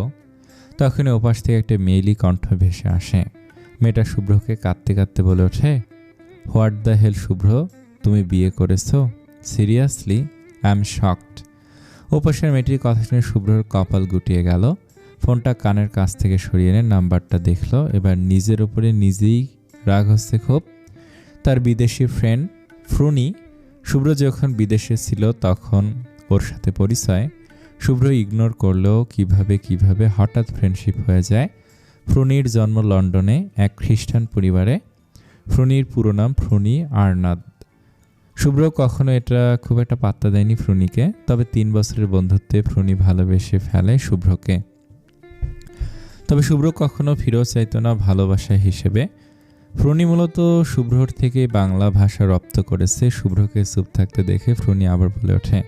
তখনই ওপাশ থেকে একটা মেয়েলি কণ্ঠ ভেসে আসে। মেয়েটা শুভ্রকে কাঁদতে কাঁদতে বলে ওঠে, হোয়াট দ্য হেল শুভ্র, তুমি বিয়ে করেছো? সিরিয়াসলি? I am shocked. ওপাশের মেয়েটির কথা শুনে শুভ্রর কপাল গুটিয়ে গেল। ফোনটা কানের কাছ থেকে সরিয়ে এনে নাম্বারটা দেখল। এবার নিজের উপরে নিজেই রাগ হচ্ছে খুব। তার বিদেশি ফ্রেন্ড ফ্রুনি, শুভ্র যখন বিদেশে ছিল তখন ওর সাথে পরিচয়। শুভ্র ইগনোর করলেও কিভাবে হঠাৎ ফ্রেন্ডশিপ হয়ে যায়। ফ্রুনির জন্ম লন্ডনে এক খ্রিস্টান পরিবারে। ফ্রুনির পুরো নাম ফ্রুনি আর্নাদ। শুভ্র কখনো এটা খুব একটা পাত্তা দেয়নি ফ্রুনিকে, তবে 3 বছরের বন্ধুত্বে ফ্রুনি ভালোবেসে ফেলে শুভ্রকে। তবে শুভ্র কখনো ফিরেও চাইত না ভালোবাসা হিসেবে। ফ্রুনি মূলত শুভ্রর থেকে বাংলা ভাষা রপ্ত করেছে। শুভ্রকে চুপ থাকতে দেখে ফ্রুনি আবার বলে ওঠে,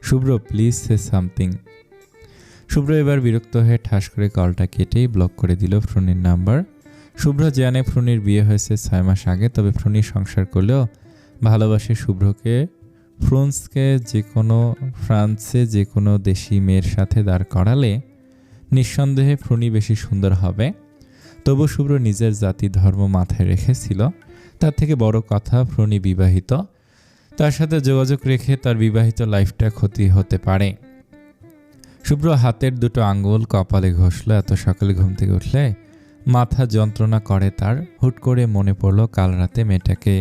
শুভ্র প্লিজ সে সামথিং। শুভ্র এবার বিরক্ত হয়ে ঠাস করে কলটা কেটেই ব্লক করে দিল ফ্রুনির নাম্বার। শুভ্র জানে ফ্রুনির বিয়ে হয়েছে 6 মাস আগে, তবে ফ্রুনি সংসার করলেও ভালোবাসে শুভ্রকে। ফ্রান্সে যে কোনো দেশি মেয়ের সাথে দাঁড় করালে নিঃসন্দেহে ফ্রুনি বেশি সুন্দর হবে। তবু শুভ্র নিজের জাতি ধর্ম মাথায় রেখেছিল। তার থেকে বড় কথা, ফ্রুনি বিবাহিত। তার সাথে যোগাযোগ রেখে তার বিবাহিত লাইফটা ক্ষতি হতে পারে। শুভ্র হাতের 2 আঙ্গুল কপালে ঘষল। এত সকালে ঘুম থেকে উঠলে মাথা যন্ত্রণা করে তার। হুট করে মনে পড়ল কাল রাতে মেয়েটাকে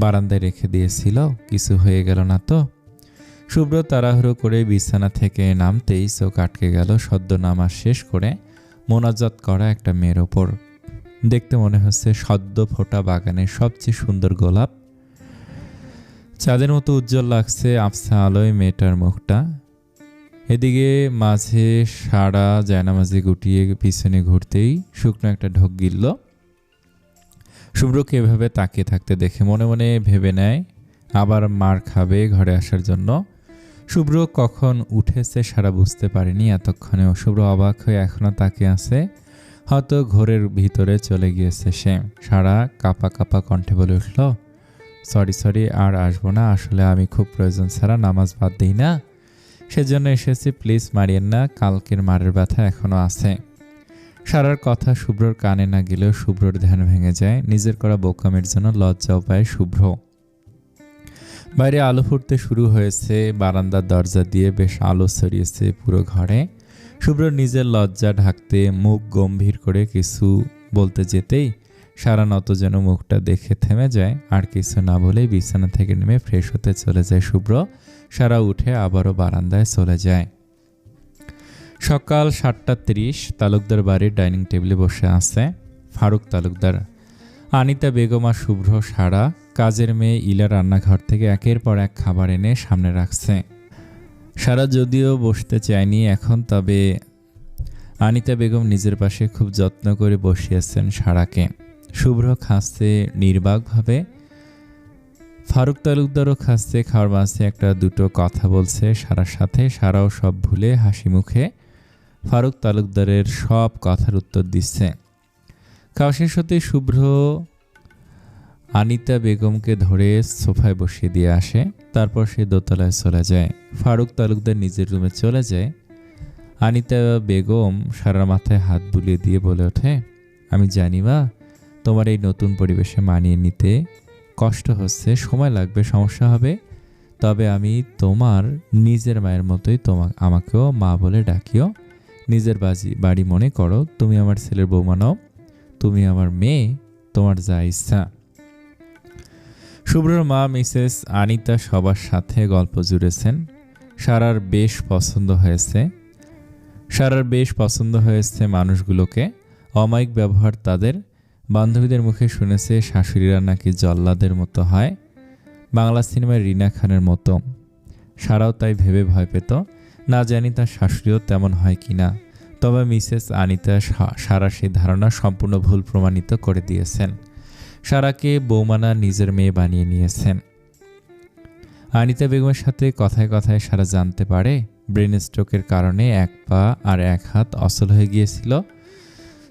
বারান্দায় রেখে দিয়েছিল, কিছু হয়ে গেল না তো? শুভ্র তাড়াহুড়ো করে বিছানা থেকে নামতেই চোখ আটকে গেল সদ্য নামাজ শেষ করে মোনাজাত করা একটা মেয়ের ওপর। দেখতে মনে হচ্ছে সদ্য ফোটা বাগানের সবচেয়ে সুন্দর গোলাপ। চাঁদের মতো উজ্জ্বল লাগছে আবছা আলোয় মেয়েটার মুখটা। এদিকে মাঝে সারা জায়নামাজে গুটিয়ে পিছনে ঘুরতেই শুকনো একটা ঢোক গিলল। শুভ্রকে এভাবে তাকিয়ে থাকতে দেখে মনে মনে ভেবে নেয় আবার মার খাবে ঘরে আসার জন্য। শুভ্র কখন উঠেছে সারা বুঝতে পারেনি এতক্ষণেও। শুভ্র অবাক হয়ে এখনো তাকিয়ে আছে, হয়তো ঘরের ভিতরে চলে গিয়েছে সে। সারা কাপা কাপা কণ্ঠে বলে উঠল, সরি আর আসবো না, আসলে আমি খুব প্রয়োজন ছাড়া নামাজ বাদ দিই না, সেজন্য এসেছি, প্লিজ মারিয়েন না, কালকের মারের ব্যথা এখনো আছে। সারার কথা শুভ্রর কানে না গেলেও শুভ্রর ধ্যান ভেঙে যায়। নিজের করা বোকামের জন্য লজ্জাও পায় শুভ্র। বাইরে আলো ফুটতে শুরু হয়েছে। বারান্দার দরজা দিয়ে বেশ আলো ছড়িয়েছে পুরো ঘরে। শুভ্র নিজের লজ্জা ঢাকতে মুখ গম্ভীর করে কিছু বলতে যেতেই সারা নত যেন মুখটা দেখে থেমে যায়। আর কিছু না বলেই বিছানা থেকে নেমে ফ্রেশ হতে চলে যায় শুভ্র। সারা উঠে আবারও বারান্দায় চলে যায়। সকাল 7:30। তালুকদার বাড়ির ডাইনিং টেবিলে বসে আছে ফারুক তালুকদার, আনিতা বেগম আর শুভ্র। সারা কাজের মেয়ে ইলা রান্নাঘর থেকে একের পর এক খাবার এনে সামনে রাখছে। সারা যদিও বসতে চায়নি এখন, তবে আনিতা বেগম নিজের পাশে খুব যত্ন করে বসিয়েছেন সারাকে। শুভ্র খাচ্ছে নির্বাকভাবে, ফারুক তালুকদারও খাচ্ছে। খাওয়ার মাঝে একটা দুটো কথা বলছে সারার সাথে। সারাও সব ভুলে হাসি মুখে ফারুক তালুকদারের সব কথার উত্তর দিচ্ছে। খাওয়া শেষ হতে শুভ্র আনিতা বেগমকে ধরে সোফায় বসিয়ে দিয়ে আসে। তারপর সে দোতলায় চলে যায়। ফারুক তালুকদার নিজের রুমে চলে যায়। আনিতা বেগম সারার মাথায় হাত বুলিয়ে দিয়ে বলে ওঠে, আমি জানি মা, তোমার এই নতুন পরিবেশে মানিয়ে নিতে কষ্ট হচ্ছে, সময় লাগবে, সমস্যা হবে, তবে আমি তোমার নিজের মায়ের মতোই আমাকেও মা বলে ডাকিও। নিজের বাড়ি মনে করো। তুমি আমার ছেলের বৌমা নও, তুমি আমার মেয়ে, তোমার যা ইচ্ছা। শুভ্রর মা মিসেস আনিতা সবার সাথে গল্প জুড়েছেন। সারার বেশ পছন্দ হয়েছে মানুষগুলোকে। অমায়িক ব্যবহার তাদের। বান্ধবীদের মুখে শুনেছে শাশুড়িরা নাকি জল্লাদের মতো হয়, বাংলা সিনেমায় রিনা খানের মতো। সারাও তাই ভেবে ভয় পেত, না জানি তার শাশুড়িও তেমন হয় কিনা। তবে মিসেস আনিতা সারা সেই ধারণা সম্পূর্ণ ভুল প্রমাণিত করে দিয়েছেন। সারাকে বৌমানা নিজের মেয়ে বানিয়ে নিয়েছেন। আনিতা বেগমের সাথে কথায় কথায় সারা জানতে পারে ব্রেন স্ট্রোকের কারণে এক পা আর এক হাত অচল হয়ে গিয়েছিল।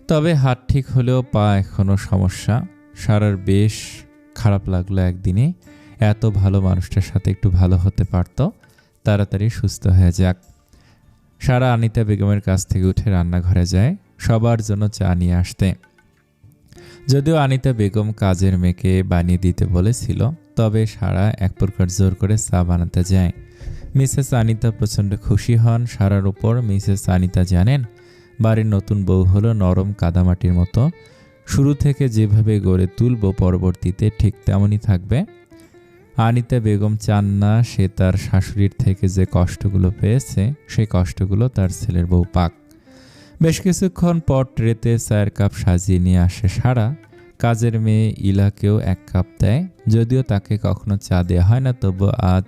তবে হাত ঠিক হলেও পা এখনও সমস্যা। সারার বেশ খারাপ লাগলো একদিনে। এত ভালো মানুষটার সাথে একটু ভালো হতে পারত, তাড়াতাড়ি সুস্থ হয়ে যাক। সারা আনিতা বেগমের কাছ থেকে উঠে রান্নাঘরে যায় সবার জন্য চা নিয়ে আসতে। যদিও আনিতা বেগম কাজের মেয়েকে বানিয়ে দিতে বলেছিল, তবে সারা এক প্রকার জোর করে চা বানাতে যায়। মিসেস আনিতা প্রচণ্ড খুশি হন সারার উপর। মিসেস আনিতা জানেন, বাড়ির নতুন বউ হলো নরম কাদামাটির মতো। শুরু থেকে যেভাবে গড়ে তুলব, পরবর্তীতে ঠিক তেমনই থাকবে। আনিতা বেগম চান না সে তার শাশুড়ির থেকে যে কষ্টগুলো পেয়েছে, সেই কষ্টগুলো তার ছেলের বউ পাক। বেশ কিছুক্ষণ পর ট্রেতে চায়ের কাপ সাজিয়ে নিয়ে আসে সারা। কাজের মেয়ে ইলাকেও এক কাপ দেয়। যদিও তাকে কখনো চা দেওয়া হয় না, তবু আজ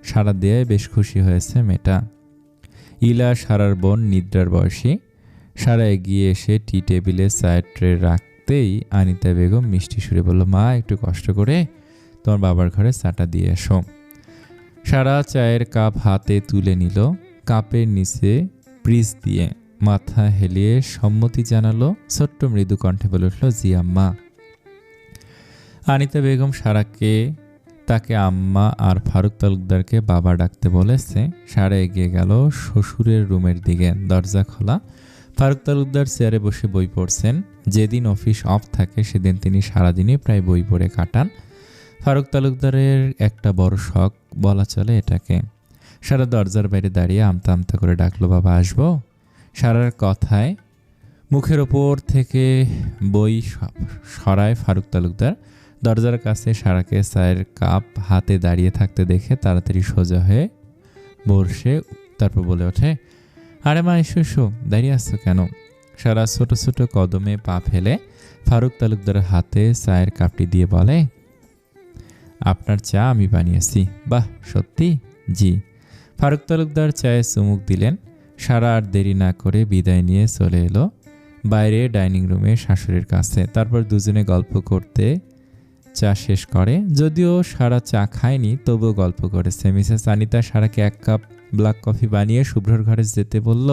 সারা দেয়ায় বেশ খুশি হয়েছে মেয়েটা। ইলা সারার বোন, নিদ্রার বয়সী। সারা এগিয়ে এসে টি টেবিলে চায়ের ট্রে রাখতেই আনিতা বেগম মিষ্টি সুরে বলল, মা একটু কষ্ট করে তোমার বাবার ঘরে চাটা দিয়ে এসো। সারা চায়ের কাপ হাতে তুলে নিল। কাপের নিচে প্রিজ দিয়ে মাথা হেলিয়ে সম্মতি জানালো। ছোট্ট মৃদু কণ্ঠে বলে উঠল, জি আম্মা। আনিতা বেগম সারাকে তাকে আম্মা আর ফারুক তালুকদারকে বাবা ডাকতে বলেছে। সারা এগিয়ে গেল শ্বশুরের রুমের দিকে। দরজা খোলা। ফারুক তালুকদার চেয়ারে বসে বই পড়ছেন। যেদিন অফিস অফ থাকে সেদিন তিনি সারাদিনই প্রায় বই পড়ে কাটান। ফারুক তালুকদারের একটা বড় শখ বলা চলে এটাকে। সারা দরজার বাইরে দাঁড়িয়ে আমতা আমতা করে ডাকলো, বাবা আসবো। সারার কথায় মুখের ওপর থেকে বই সরায় ফারুক তালুকদার। দরজার কাছে সারাকে চায়ের কাপ হাতে দাঁড়িয়ে থাকতে দেখে তাড়াতাড়ি সোজা হয়ে বসে তারপর বলে ওঠে, আরে মা এসো এসো, দাঁড়িয়ে আসছো কেন? সারা ছোট ছোট কদমে পা ফেলে ফারুক তালুকদারের হাতে চায়ের কাপটি দিয়ে বলে, আপনার চা আমি বানিয়েছি। বাহ, সত্যি? জি। ফারুক তালুকদার চায়ে চুমুক দিলেন। সারা আর দেরি না করে বিদায় নিয়ে চলে এলো বাইরে ডাইনিং রুমে শাশুড়ির কাছে। তারপর দুজনে গল্প করতে চা শেষ করে। যদিও সারা চা খায়নি, তবুও গল্প করেছে। মিসেস আনিতা সারাকে এক কাপ ব্ল্যাক কফি বানিয়ে শুভ্রর ঘরে যেতে বলল।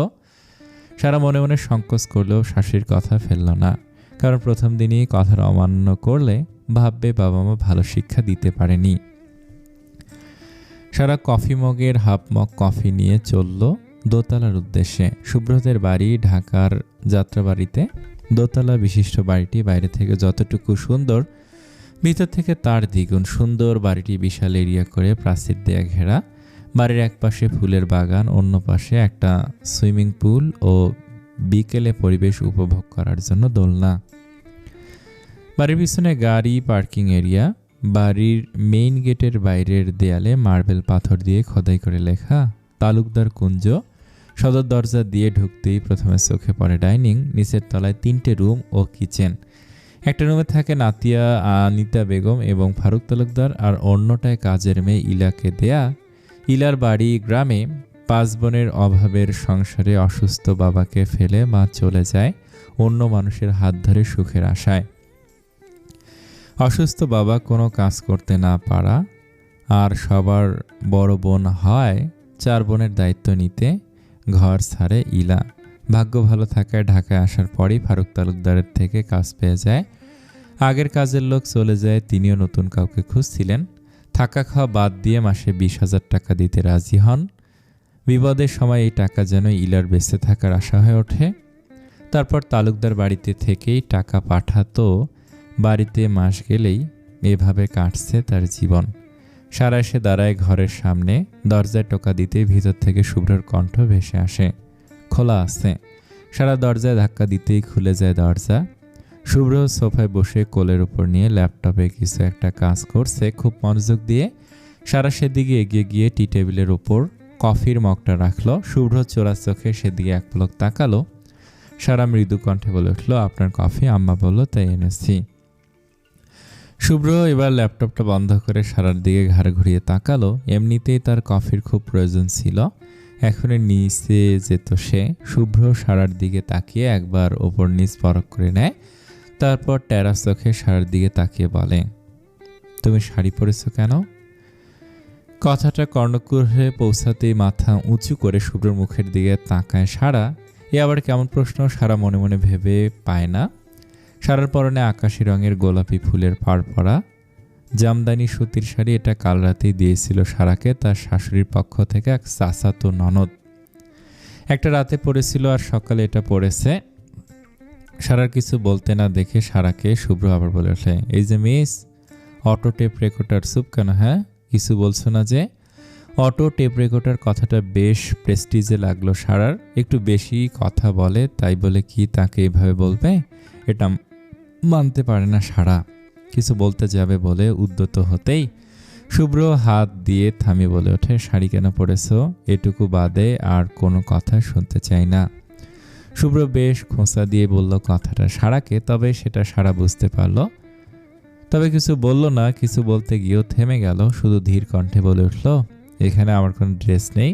সারা মনে মনে সংকোচ করলেও শাশুড়ির কথা ফেলল না, কারণ প্রথম দিনই কথার অমান্য করলে ভাববে বাবা মা ভালো শিক্ষা দিতে পারেনি। সারা কফি মগের হাফ মগ কফি নিয়ে চলল দোতলার উদ্দেশ্যে। শুভ্রদের বাড়ি ঢাকার যাত্রাবাড়িতে। দোতলা বিশিষ্ট বাড়িটি বাইরে থেকে যতটুকু সুন্দর, ভিতর থেকে তার দ্বিগুণ সুন্দর। বাড়িটি বিশাল এরিয়া করে প্রাচীর দেয়া ঘেরা। বাড়ির এক পাশে ফুলের বাগান, অন্য পাশে একটা সুইমিং পুল ও বিকেলে পরিবেশ উপভোগ করার জন্য দোলনা। বাড়ির পিছনে গাড়ি পার্কিং এরিয়া। বাড়ির মেইন গেটের বাইরের দেয়ালে মার্বেল পাথর দিয়ে খোদাই করে লেখা তালুকদার কুঞ্জ। সদর দরজা দিয়ে ঢুকতেই প্রথমে চোখে পড়ে ডাইনিং। নিচের তলায় 3টে রুম ও কিচেন। একটা রুমে থাকে নাতিয়া আনিতা বেগম এবং ফারুক তালুকদার, আর অন্যটায় কাজের মেয়ে ইলাকে দেয়া। ইলার বাড়ি গ্রামে। 5 বোনের অভাবের সংসারে অসুস্থ বাবাকে ফেলে মা চলে যায় অন্য মানুষের হাত ধরে সুখের আশায়। অসুস্থ বাবা কোনো কাজ করতে না পারা, আর সবার বড় বোন হয় 4 বোনের দায়িত্ব নিতে ঘর ছাড়ে ইলা। ভাগ্য ভালো থাকায় ঢাকায় আসার পরই ফারুক তালুকদারের থেকে কাজ পেয়ে যায়। আগের কাজের লোক চলে যায়, তিনিও নতুন কাউকে খুঁজছিলেন। থাকা খাওয়া বাদ দিয়ে মাসে 20,000 টাকা দিতে রাজি হন। বিপদের সময় এই টাকা যেন ইলার বেঁচে থাকার আশা হয়ে ওঠে। তারপর তালুকদার বাড়িতে থেকেই টাকা পাঠাতো। বাড়িতে মাস গেলেই এভাবে কাটছে তার জীবন। সারা এসে দাঁড়ায় ঘরের সামনে। দরজায় টোকা দিতে ভিতর থেকে শুভ্রর কণ্ঠ ভেসে আসে, খোলা আছে। সারা দরজায় ধাক্কা দিতেই খুলে যায় দরজা। শুভ্র সোফায় বসে কোলের উপর নিয়ে ল্যাপটপে কিছু একটা কাজ করছে খুব মনোযোগ দিয়ে। সারা সেদিকে এগিয়ে গিয়ে টি টেবিলের ওপর কফির মগটা রাখলো। শুভ্র চোরা চোখে সেদিকে এক পলক তাকালো। সারা মৃদু কণ্ঠে বলে উঠল, আপনার কফি? আম্মা বলল, তাই এনেছি। শুভ্র এবার ল্যাপটপটা বন্ধ করে সারার দিকে ঘাড় ঘুরিয়ে তাকালো। এমনিতেই তার কফির খুব প্রয়োজন ছিল। এখনই নিচে যেত সে। শুভ্র সারার দিকে তাকিয়ে একবার ওপর নিচ পরখ করে নেয়। তারপর টেরা চোখে সারার দিকে তাকিয়ে বলে, তুমি শাড়ি পরেছো কেন? কথাটা কর্ণকুহরে পৌঁছাতেই মাথা উঁচু করে শুভ্রর মুখের দিকে তাকায় সারা। এ আবার কেমন প্রশ্ন? সারা মনে মনে ভেবে পায় না। সারার পরনে আকাশি রঙের গোলাপি ফুলের পাড় পরা জামদানি সুতির শাড়ি, এটা কাল রাতেই দিয়েছিল সারাকে তার শাশুড়ির পক্ষ থেকে এক চাচাতো ননদ। একটা রাতে পড়েছিল আর সকালে এটা পড়েছে। সারার কিছু বলতে না দেখে সারাকে শুভ্র আবার বলে ওঠে, এই যে মিস, অটো টেপ রেকর্ডার চুপ কেন? হ্যাঁ, কিছু বলছো না যে? অটো টেপ রেকর্ডার কথাটা বেশ প্রেস্টিজে লাগলো সারার। একটু বেশি কথা বলে, তাই বলে কি তাকে এভাবে বলবে? এটা মানতে পারে না সারা। কিছু বলতে যাবে বলে উদ্যত হতেই শুভ্র হাত দিয়ে থামিয়ে বলে ওঠে, শাড়ি কেন পরেছো? এটুকু বাদে আর কোনো কথা শুনতে চাই না। শুভ্র বেশ খোঁচা দিয়ে বলল কথাটা সারাকে, তবে সেটা সারা বুঝতে পারল। তবে কিছু বলল না, কিছু বলতে গিয়েও থেমে গেল, শুধু ধীর কণ্ঠে বলে উঠল, এখানে আমার কোনো ড্রেস নেই,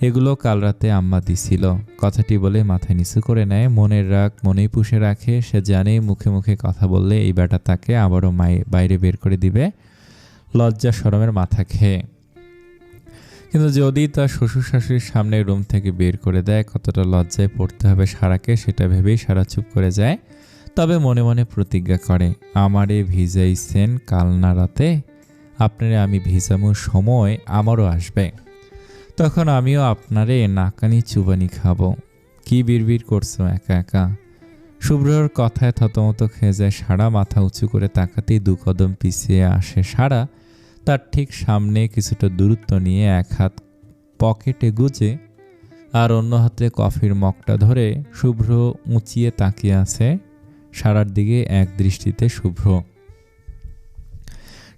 এগুলো কাল রাতে আম্মা দিছিল। কথাটি বলে মাথায় নিচু করে নেয়। মনের রাগ মনেই পুষে রাখে। সে জানে মুখে মুখে কথা বললে এই বেটা তাকে আবারও বাইরে বের করে দিবে লজ্জা শরমের মাথা খেয়ে। কিন্তু যদি তার শ্বশুর শাশুড়ির সামনে রুম থেকে বের করে দেয়, কতটা লজ্জায় পড়তে হবে সারাকে সেটা ভেবেই সারা চুপ করে যায়। তবে মনে মনে প্রতিজ্ঞা করে, আমারে ভিজাইছেন কাল না রাতে, আপনারে আমি ভিজামো, সময় আমারও আসবে, তখন আমিও আপনারে নাকানি চুবানি খাবো। কি বিড়বিড় করছো একা একা? শুভ্রর কথায় থতমত খেয়ে যায় সারা। মাথা উঁচু করে তাকাতেই 2 কদম পিছিয়ে আসে সারা। তার ঠিক সামনে কিছুটা দূরত্ব নিয়ে এক হাত পকেটে গুজে আর অন্য হাতে কফির মগটা ধরে শুভ্র উঁচিয়ে তাকিয়ে আছে সারার দিকে এক দৃষ্টিতে।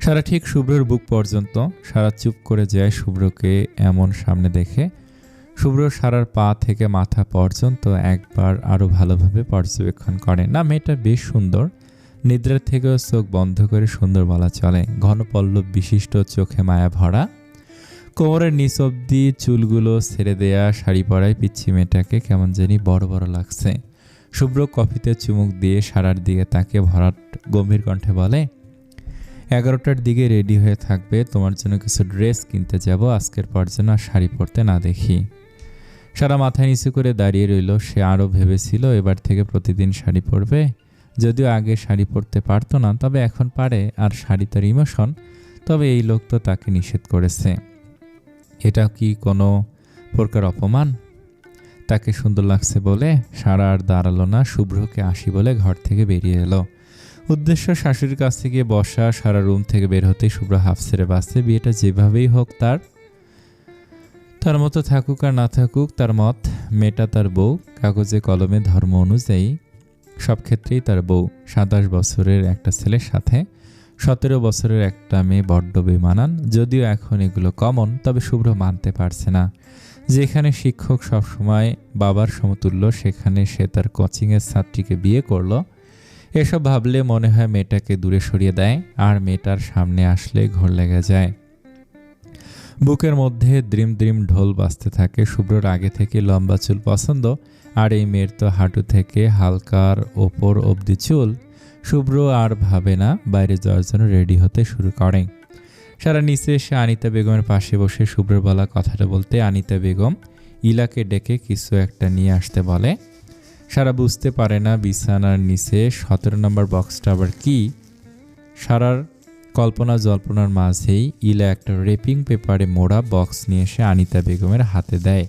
সারা ঠিক শুভ্রর বুক পর্যন্ত। সারা চুপ করে যায় শুভ্রকে এমন সামনে দেখে। শুভ্র সারার পা থেকে মাথা পর্যন্ত একবার আরও ভালোভাবে পর্যবেক্ষণ করে। না, মেয়েটা বেশ সুন্দর, নিদ্রার থেকেও চোখ বন্ধ করে সুন্দর বলা চলে। ঘন পল্লব বিশিষ্ট, চোখে মায়া ভরা, কোমরের নিচ অব্দি চুলগুলো ছেড়ে দেয়া শাড়ি পরায় পিচ্ছি মেয়েটাকে কেমন জানি বড় বড় লাগছে। শুভ্র কফিতে চুমুক দিয়ে সারার দিকে তাকে ভরাট গম্ভীর কণ্ঠে বলে, 11টার দিকে রেডি হয়ে থাকবে, তোমার জন্য কিছু ড্রেস কিনতে যাব, আজকের পর যেন আর শাড়ি পরতে না দেখি। সারা মাথায় নিচু করে দাঁড়িয়ে রইল। সে আরও ভেবেছিল এবার থেকে প্রতিদিন শাড়ি পরবে। যদিও আগে শাড়ি পরতে পারতো না, তবে এখন পারে। আর শাড়ি তার ইমোশন, তবে এই লোক তো তাকে নিষেধ করেছে। এটা কি কোনো প্রকার অপমান? তাকে সুন্দর লাগছে বলে সারা আর দাঁড়ালো না, শুভ্রকে আসি বলে ঘর থেকে বেরিয়ে এলো। উদ্দেশ্য শাশুড়ির কাছ থেকে বসা। সারা রুম থেকে বের হতেই শুভ্র হাফ ছেড়ে বাঁচছে। বিয়েটা যেভাবেই হোক তার মতো থাকুক আর না থাকুক, তার মত। মেয়েটা তার বউ, কাগজে কলমে ধর্ম অনুযায়ী সব ক্ষেত্রেই তার বউ। 27 বছরের একটা ছেলের সাথে 17 বছরের একটা মেয়ে বড্ড বেমানান। যদিও এখন এগুলো কমন, তবে শুভ্র মানতে পারছে না। যেখানে শিক্ষক সবসময় বাবার সমতুল্য, সেখানে সে তার কোচিংয়ের ছাত্রীকে বিয়ে করলো। এসব ভাবলে মনে হয় মেয়েটাকে দূরে সরিয়ে দেয়, আর মেয়েটার সামনে আসলে ঘোর লেগে যায়। বুকের মধ্যে দ্রিম দ্রিম ঢোল বাজতে থাকে। শুভ্রর আগে থেকে লম্বা চুল পছন্দ, আর এই মেয়ের তো হাঁটু থেকে হালকার ওপর অবধি চুল। শুভ্র আর ভাবে না, বাইরে যাওয়ার জন্য রেডি হতে শুরু করে। সারা নিচে এসে আনিতা বেগমের পাশে বসে শুভ্রর বলা কথাটা বলতে আনিতা বেগম ইলাকে ডেকে কিছু একটা নিয়ে আসতে বলে। সারা বুঝতে পারে না বিছানার নিচে 17 নম্বর বক্সটা আবার কি। সারার কল্পনা জল্পনার মাঝেই ইলা একটা রেপিং পেপারে মোড়া বক্স নিয়ে এসে আনিতা বেগমের হাতে দেয়।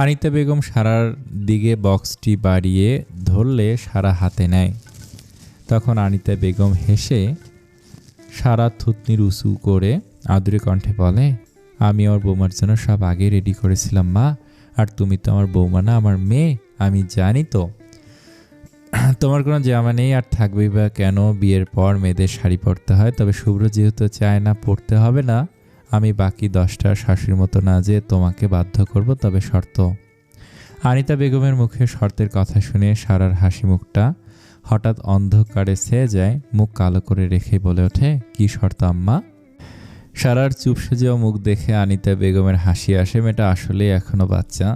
আনিতা বেগম সারার দিকে বক্সটি বাড়িয়ে ধরলে সারা হাতে নেয়। তখন আনিতা বেগম হেসে সারা থুতনির উঁচু করে আদুরে কণ্ঠে বলে, আমি আমার বৌমার জন্য সব আগে রেডি করেছিলাম মা, আর তুমি তো আমার বৌমা না, আমার মেয়ে। আমি জানি তো তোমার কোনো জামা নেই, আর থাকবেই বা কেন? বিয়ের পর মেয়েদের শাড়ি পরতে হয়। তবে শুভ্র যেহেতু চায় না পরতে হবে না, আমি বাকি 10টা শাশুড়ির মতো না যে তোমাকে বাধ্য করব, তবে শর্ত। আনিতা বেগমের মুখে শর্তের কথা শুনে সারার হাসি মুখটা হঠাৎ অন্ধকারে ছেয়ে যায়। মুখ কালো করে রেখে বলে ওঠে, কি শর্ত আম্মা? সারার চুপসে যাওয়া মুখ দেখে আনিতা বেগমের হাসি আসে। মেয়েটা আসলে এখনো বাচ্চা।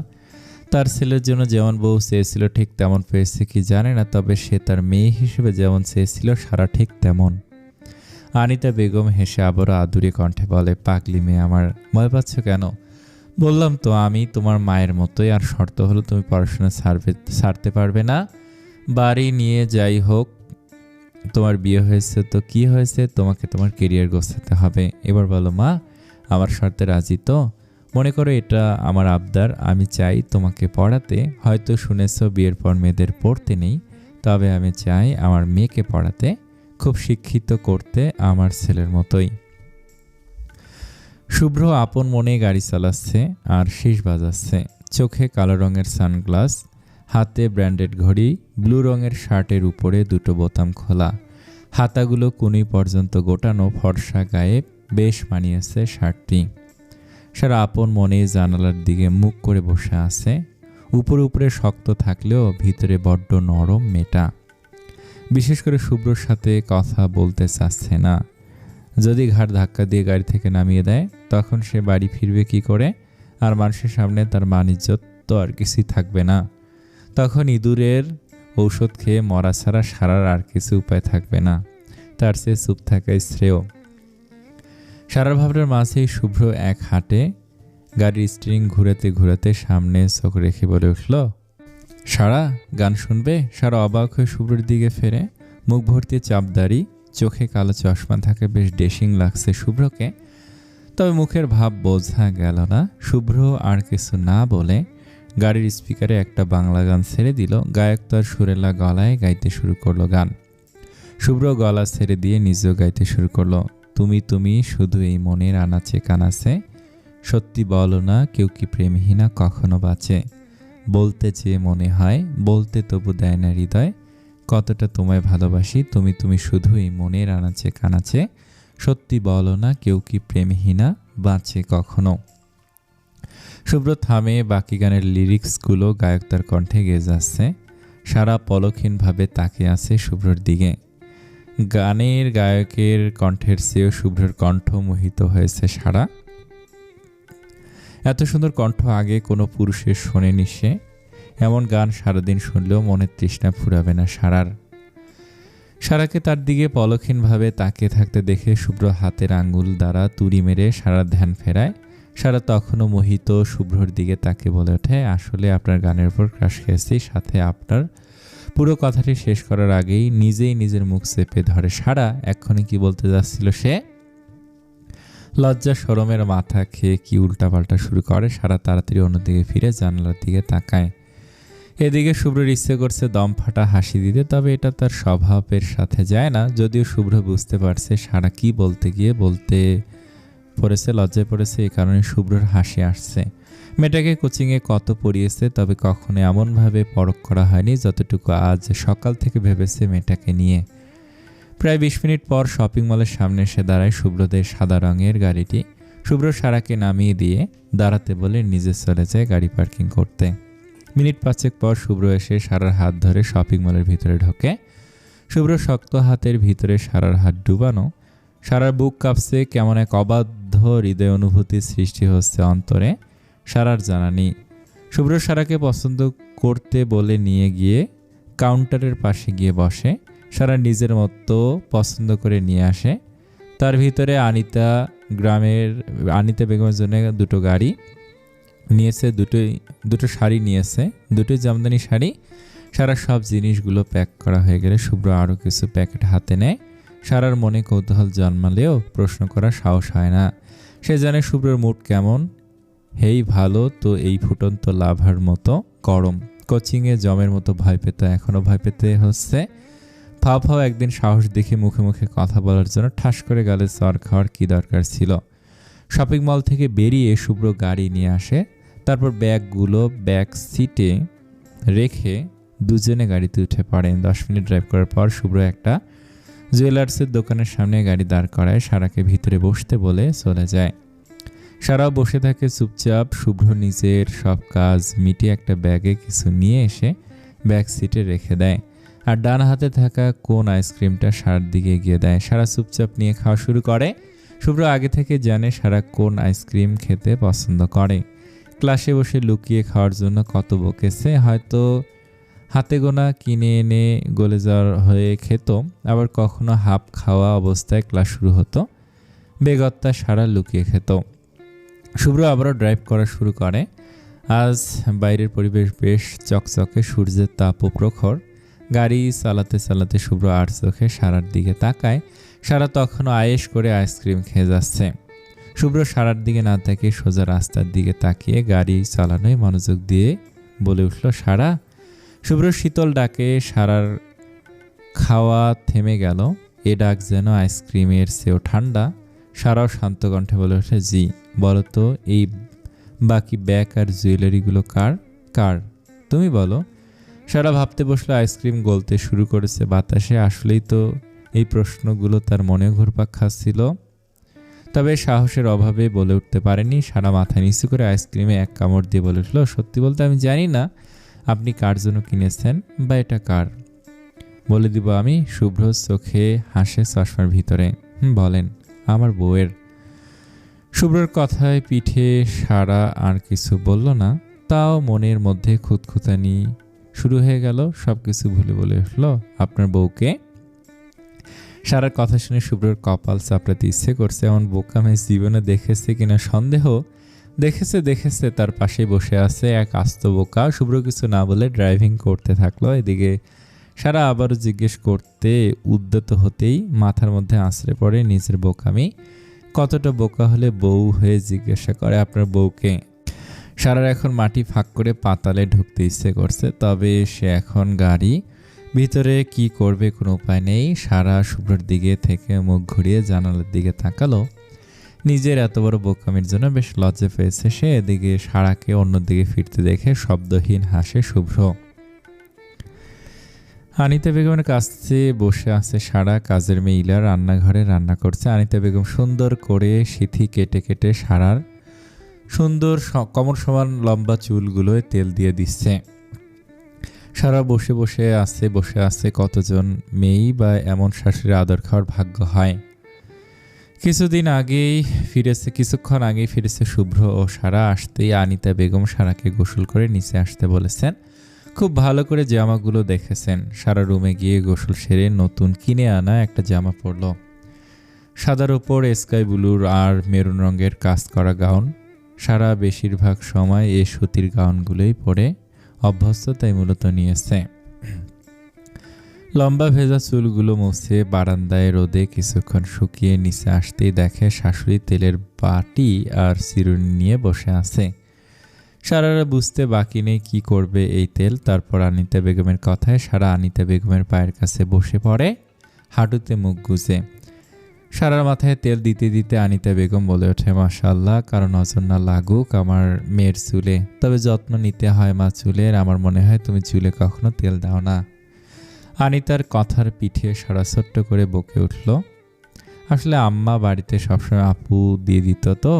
তার ছেলের জন্য যেমন বউ চেয়েছিল ঠিক তেমন পেয়েছে কি জানে না, তবে সে তার মেয়ে হিসেবে যেমন চেয়েছিল সারা ঠিক তেমন। আনিতা বেগম হেসে আবারও আদুরে কণ্ঠে বলে, পাগলি মেয়ে আমার, ভয় পাচ্ছ কেন? বললাম তো আমি তোমার মায়ের মতোই, আর শর্ত হলো তুমি পড়াশোনা ছাড়তে পারবে না। বাড়ি নিয়ে যাই হোক তোমার বিয়ে হয়েছে তো কি হয়েছে, তোমাকে তোমার কেরিয়ার গোছাতে হবে। এবার বলো মা, আমার শর্তে রাজি তো? মনে করো এটা আমার আবদার, আমি চাই তোমাকে পড়াতে। হয়তো শুনেছ বিয়ের পর মেয়েদের পড়তে নেই, তবে আমি চাই আমার মেয়েকে পড়াতে, খুব শিক্ষিত করতে, আমার ছেলের মতোই। শুভ্র আপন মনে গাড়ি চালাচ্ছে আর শীষ বাজাচ্ছে। চোখে কালো রঙের সানগ্লাস, হাতে ব্র্যান্ডেড ঘড়ি, ব্লু রঙের শার্টের উপরে দুটো বোতাম খোলা, হাতাগুলো কুনি পর্যন্ত গোটানো, ফর্সা গায়ে বেশ মানিয়েছে শার্টটি। সারা আপন মনে জানালার দিকে মুখ করে বসে আছে। উপরে উপরে শক্ত থাকলেও ভিতরে বড্ড নরম মেয়েটা। বিশেষ করে শুভ্রর সাথে কথা বলতে চাচ্ছে না। যদি ঘাড় ধাক্কা দিয়ে গাড়ি থেকে নামিয়ে দেয় তখন সে বাড়ি ফিরবে কি করে? আর মানুষের সামনে তার মান ইজ্জত তো আর কিছুই থাকবে না। তখন ইঁদুরের ঔষধ খেয়ে মরা ছাড়া সারার আর কিছু উপায় থাকবে না। তার চেয়ে চুপ থাকাই শ্রেয়। সারার ভাবনার মাঝেই শুভ্র এক হাঁটে গাড়ির স্টিয়ারিং ঘুরাতে ঘুরাতে সামনে চোখ রেখে বলে উঠল, সারা, গান শুনবে? সারা অবাক হয়ে শুভ্রের দিকে ফেরে। মুখ ভর্তি চাপদাড়ি, চোখে কালো চশমা থাকে, বেশ ডেশিং লাগছে শুভ্রকে। তবে মুখের ভাব বোঝা গেল না। শুভ্র আর কিছু না বলে গাড়ির স্পিকারে একটা বাংলা গান ছেড়ে দিল। গায়ক তার সুরেলা গলায় গাইতে শুরু করলো গান। শুভ্র গলা ছেড়ে দিয়ে নিজেও গাইতে শুরু করলো, তুমি তুমি শুধু এই মনের আনাচে কানাচে, সত্যি বলো না কেউ কি প্রেমহীনা কখনো বাঁচে, বলতে চেয়ে মনে হয় বলতে তবু দেয় না হৃদয়, কতটা তোমায় ভালোবাসি, তুমি তুমি শুধু এই মনের আনাচে কানাচে, সত্যি বলো না কেউ কি প্রেমহীনা বাঁচে কখনো। শুভ্র থামে, বাকি গানের লিরিক্সগুলো গায়ক তার কণ্ঠে গেয়ে যাচ্ছে। সারা পলকহীনভাবে তাকিয়ে আছে শুভ্রর দিকে। গানের গায়কের কণ্ঠের চেয়েও শুভ্রর কণ্ঠ মোহিত হয়েছে সারা। এত সুন্দর কণ্ঠ আগে কোনো পুরুষের শোনেনি সে। এমন গান সারাদিন শুনলেও মনের তৃষ্ণা ফুরাবে না সারার। সারাকে তার দিকে পলকহীনভাবে তাকিয়ে থাকতে দেখে শুভ্র হাতের আঙ্গুল দ্বারা তুড়ি মেরে সারার ধ্যান ফেরায়। সারা তখনও মোহিত শুভ্রর দিকে তাকে বলে ওঠে, আসলে আপনার গানের উপর ক্রাশ খেয়েছি। সাথে আপনার পুরো কথাটি শেষ করার আগেই নিজেই নিজের মুখ চেপে ধরে সারা। এক্ষুনি কি বলতে যাচ্ছিল সে? লজ্জা শরমের মাথা খেয়ে কি উল্টাপাল্টা শুরু করে। সারা তাড়াতাড়ি অন্যদিকে ফিরে জানালার দিকে তাকায়। এদিকে শুভ্রর ইচ্ছে করছে দম ফাটা হাসি দিতে, তবে এটা তার স্বভাবের সাথে যায় না। যদিও শুভ্র বুঝতে পারছে সারা কি বলতে গিয়ে বলতে পড়েছে, লজ্জায় পড়েছে, এই কারণে শুভ্রর হাসি আসছে। মেয়েটাকে কোচিংয়ে কত পড়িয়েছে, তবে কখনো এমনভাবে পরখ করা হয়নি যতটুকু আজ সকাল থেকে ভেবেছে মেয়েটাকে নিয়ে। প্রায় 20 মিনিট পর শপিং মলের সামনে এসে দাঁড়ায় শুভ্রদের সাদা রঙের গাড়িটি। শুভ্র সারাকে নামিয়ে দিয়ে দাঁড়াতে বলে নিজে চলে যায় গাড়ি পার্কিং করতে। মিনিট 5 পর শুভ্র এসে সারার হাত ধরে শপিং মলের ভিতরে ঢোকে। শুভ্র শক্ত হাতের ভিতরে সারার হাত ডুবানো। সারার বুক কাঁপছে, কেমন এক অবাধ্য হৃদয় অনুভূতির সৃষ্টি হচ্ছে অন্তরে। সারার জানা নেই। শুভ্র সারাকে পছন্দ করতে বলে নিয়ে গিয়ে কাউন্টারের পাশে গিয়ে বসে। সারা নিজের মতো পছন্দ করে নিয়ে আসে। তার ভিতরে আনিতা বেগমের জন্য দুটো গাড়ি নিয়েছে, দুটো শাড়ি নিয়েছে, দুটোই জামদানি শাড়ি। সারা সব জিনিসগুলো প্যাক করা হয়ে গেলে শুভ্র আরও কিছু প্যাকেট হাতে নেয়। সারার মনে কৌতূহল জন্মালেও প্রশ্ন করার সাহস হয় না। সে জানে শুভ্রর মুড কেমন। হেই ভালো তো, এই ফুটন্ত লাভার মতো গরম। কোচিংয়ে জমের মতো ভয় পেত, এখনও ভয় পেতে হচ্ছে। ফাও একদিন সাহস দেখে মুখে মুখে কথা বলার জন্য ঠাস করে গালে চর খাওয়ার কী দরকার ছিল। শপিং মল থেকে বেরিয়ে শুভ্র গাড়ি নিয়ে আসে। তারপর ব্যাগগুলো ব্যাক সিটে রেখে দুজনে গাড়িতে উঠে পড়েন। 10 মিনিট ড্রাইভ করার পর শুভ্র একটা জুয়েলার্সের দোকানের সামনে গাড়ি দাঁড় করায়। সারাকে ভিতরে বসতে বলে চলে যায়। সারাও বসে থাকে চুপচাপ। শুভ্র নিজের সব কাজ মিটিয়ে একটা ব্যাগে কিছু নিয়ে এসে ব্যাক সিটে রেখে দেয়। আর ডান হাতে থাকা কোন আইসক্রিমটা সারার দিকে এগিয়ে দেয়। সারা চুপচাপ নিয়ে খাওয়া শুরু করে। শুভ্র আগে থেকে জানে সারা কোন আইসক্রিম খেতে পছন্দ করে। ক্লাসে বসে লুকিয়ে খাওয়ার জন্য কত বকেছে। হয়তো হাতে গোনা কিনে এনে গলে যাওয়ার হয়ে খেত, আবার কখনো হাফ খাওয়া অবস্থায় ক্লাস শুরু হতো। বেগত্তা সারা লুকিয়ে খেত। শুভ্র আবারও ড্রাইভ করা শুরু করে। আজ বাইরের পরিবেশ বেশ চকচকে, সূর্যের তাপ ও প্রখর। গাড়ি চালাতে চালাতে শুভ্র আর চোখে সারার দিকে তাকায়। সারা তখনও আয়েশ করে আইসক্রিম খেয়ে যাচ্ছে। শুভ্র সারার দিকে না তাকিয়ে সোজা রাস্তার দিকে তাকিয়ে গাড়ি চালানোয় মনোযোগ দিয়ে বলে উঠল, সারা। শুভ্র শীতল ডাকে সারার খাওয়া থেমে গেল। এ ডাক যেন আইসক্রিমের চেয়েও ঠান্ডা। সারাও শান্ত কণ্ঠে বলে ওঠে, জি। বলো তো, এই বাকি ব্যাগ আর জুয়েলারিগুলো কার কার তুমি বলো। সারা ভাবতে বসলো। আইসক্রিম গলতে শুরু করেছে বাতাসে। আসলেই তো এই প্রশ্নগুলো তার মনে ঘুরপাক খাচ্ছিল, তবে সাহসের অভাবে বলে উঠতে পারেনি। সারা মাথা নিচু করে আইসক্রিমে এক কামড় দিয়ে বলে উঠল, সত্যি বলতে আমি জানি না আপনি কার জন্য কিনেছেন বা এটা কার। বলে দিব আমি। শুভ্র চোখে হাসে চশমার ভিতরে। বলেন। আমার বউয়ের। শুভ্রর কথায় পিঠে সারা আর কিছু বলল না, তাও মনের মধ্যে খুঁতখুঁতানি শুরু হয়ে গেল। সবকিছু ভুলে বলে উঠল, আপনার বউকে। সারার কথা শুনে শুভ্রর কপাল চাপড়াতে ইচ্ছে করছে। এমন বোকা মেয়ে জীবনে দেখেছে কিনা সন্দেহ। দেখেছে তার পাশে বসে আছে এক আস্ত বোকা। শুভ্র কিছু না বলে ড্রাইভিং করতে থাকলো। এদিকে সারা আবারও জিজ্ঞেস করতে উদ্যত হতেই মাথার মধ্যে আছড়ে পড়ে নিজের বোকামি। কতটা বোকা হলে বউ হয়ে জিজ্ঞাসা করে আপনার বউকে। সারার এখন মাটি ফাঁক করে পাতালে ঢুকতে ইচ্ছে করছে, তবে সে এখন গাড়ি ভিতরে কি করবে কোনো উপায় নেই। সারা শুভ্রর দিকে থেকে মুখ ঘুরিয়ে জানালার দিকে তাকালো। নিজের এত বড় বোকামির জন্য বেশ লজ্জা পেয়েছে সে। এদিকে সারাকে অন্যদিকে ফিরতে দেখে শব্দহীন হাসে শুভ্র। আনিতা বেগমের কাছে বসে আছে সারা। কাজের মেয়ে ইলা রান্নাঘরে রান্না করছে। আনিতা বেগম সুন্দর করে সিথি কেটে কেটে সারার সুন্দর কমর সমান লম্বা চুলগুলোয় তেল দিয়ে দিচ্ছে। সারা বসে আছে। কতজন মেয়েই বা এমন শাশুড়ির আদর খাওয়ার ভাগ্য হয়। কিছুক্ষণ আগেই ফিরেছে শুভ্র ও সারা। আসতেই আনিতা বেগম সারাকে গোসল করে নিচে আসতে বলেছেন। খুব ভালো করে জামাগুলো দেখেছেন। সারা রুমে গিয়ে গোসল সেরে নতুন কিনে আনা একটা জামা পরল। সাদার উপর স্কাই ব্লুর আর মেরুন রঙের কাজ করা গাউন। সারা বেশিরভাগ সময় এই সুতির গাউনগুলোই পরে অভ্যস্ত, তাই মূলত নিয়েছে। লম্বা ভেজা চুলগুলো মুছে বারান্দায় রোদে কিছুক্ষণ শুকিয়ে নিচে আসতেই দেখে শাশুড়ি তেলের বাটি আর চিরুনি নিয়ে বসে আছে। সারারা বুঝতে বাকি নেই কি করবে এই তেল। তারপর আনিতা বেগমের কথায় সারা আনিতা বেগমের পায়ের কাছে বসে পড়ে, হাঁটুতে মুখ গুজে। সারার মাথায় তেল দিতে দিতে আনিতা বেগম বলে ওঠে, মাশাআল্লাহ, কারণ নজর না লাগুক আমার মেয়ের চুলে। তবে যত্ন নিতে হয় মা চুলের। আমার মনে হয় তুমি চুলে কখনো তেল দাও না। আনিতার কথার পিঠে সারা ছোট্ট করে বকে উঠল, আসলে আম্মা বাড়িতে সবসময় আপু দিয়ে দিত তো,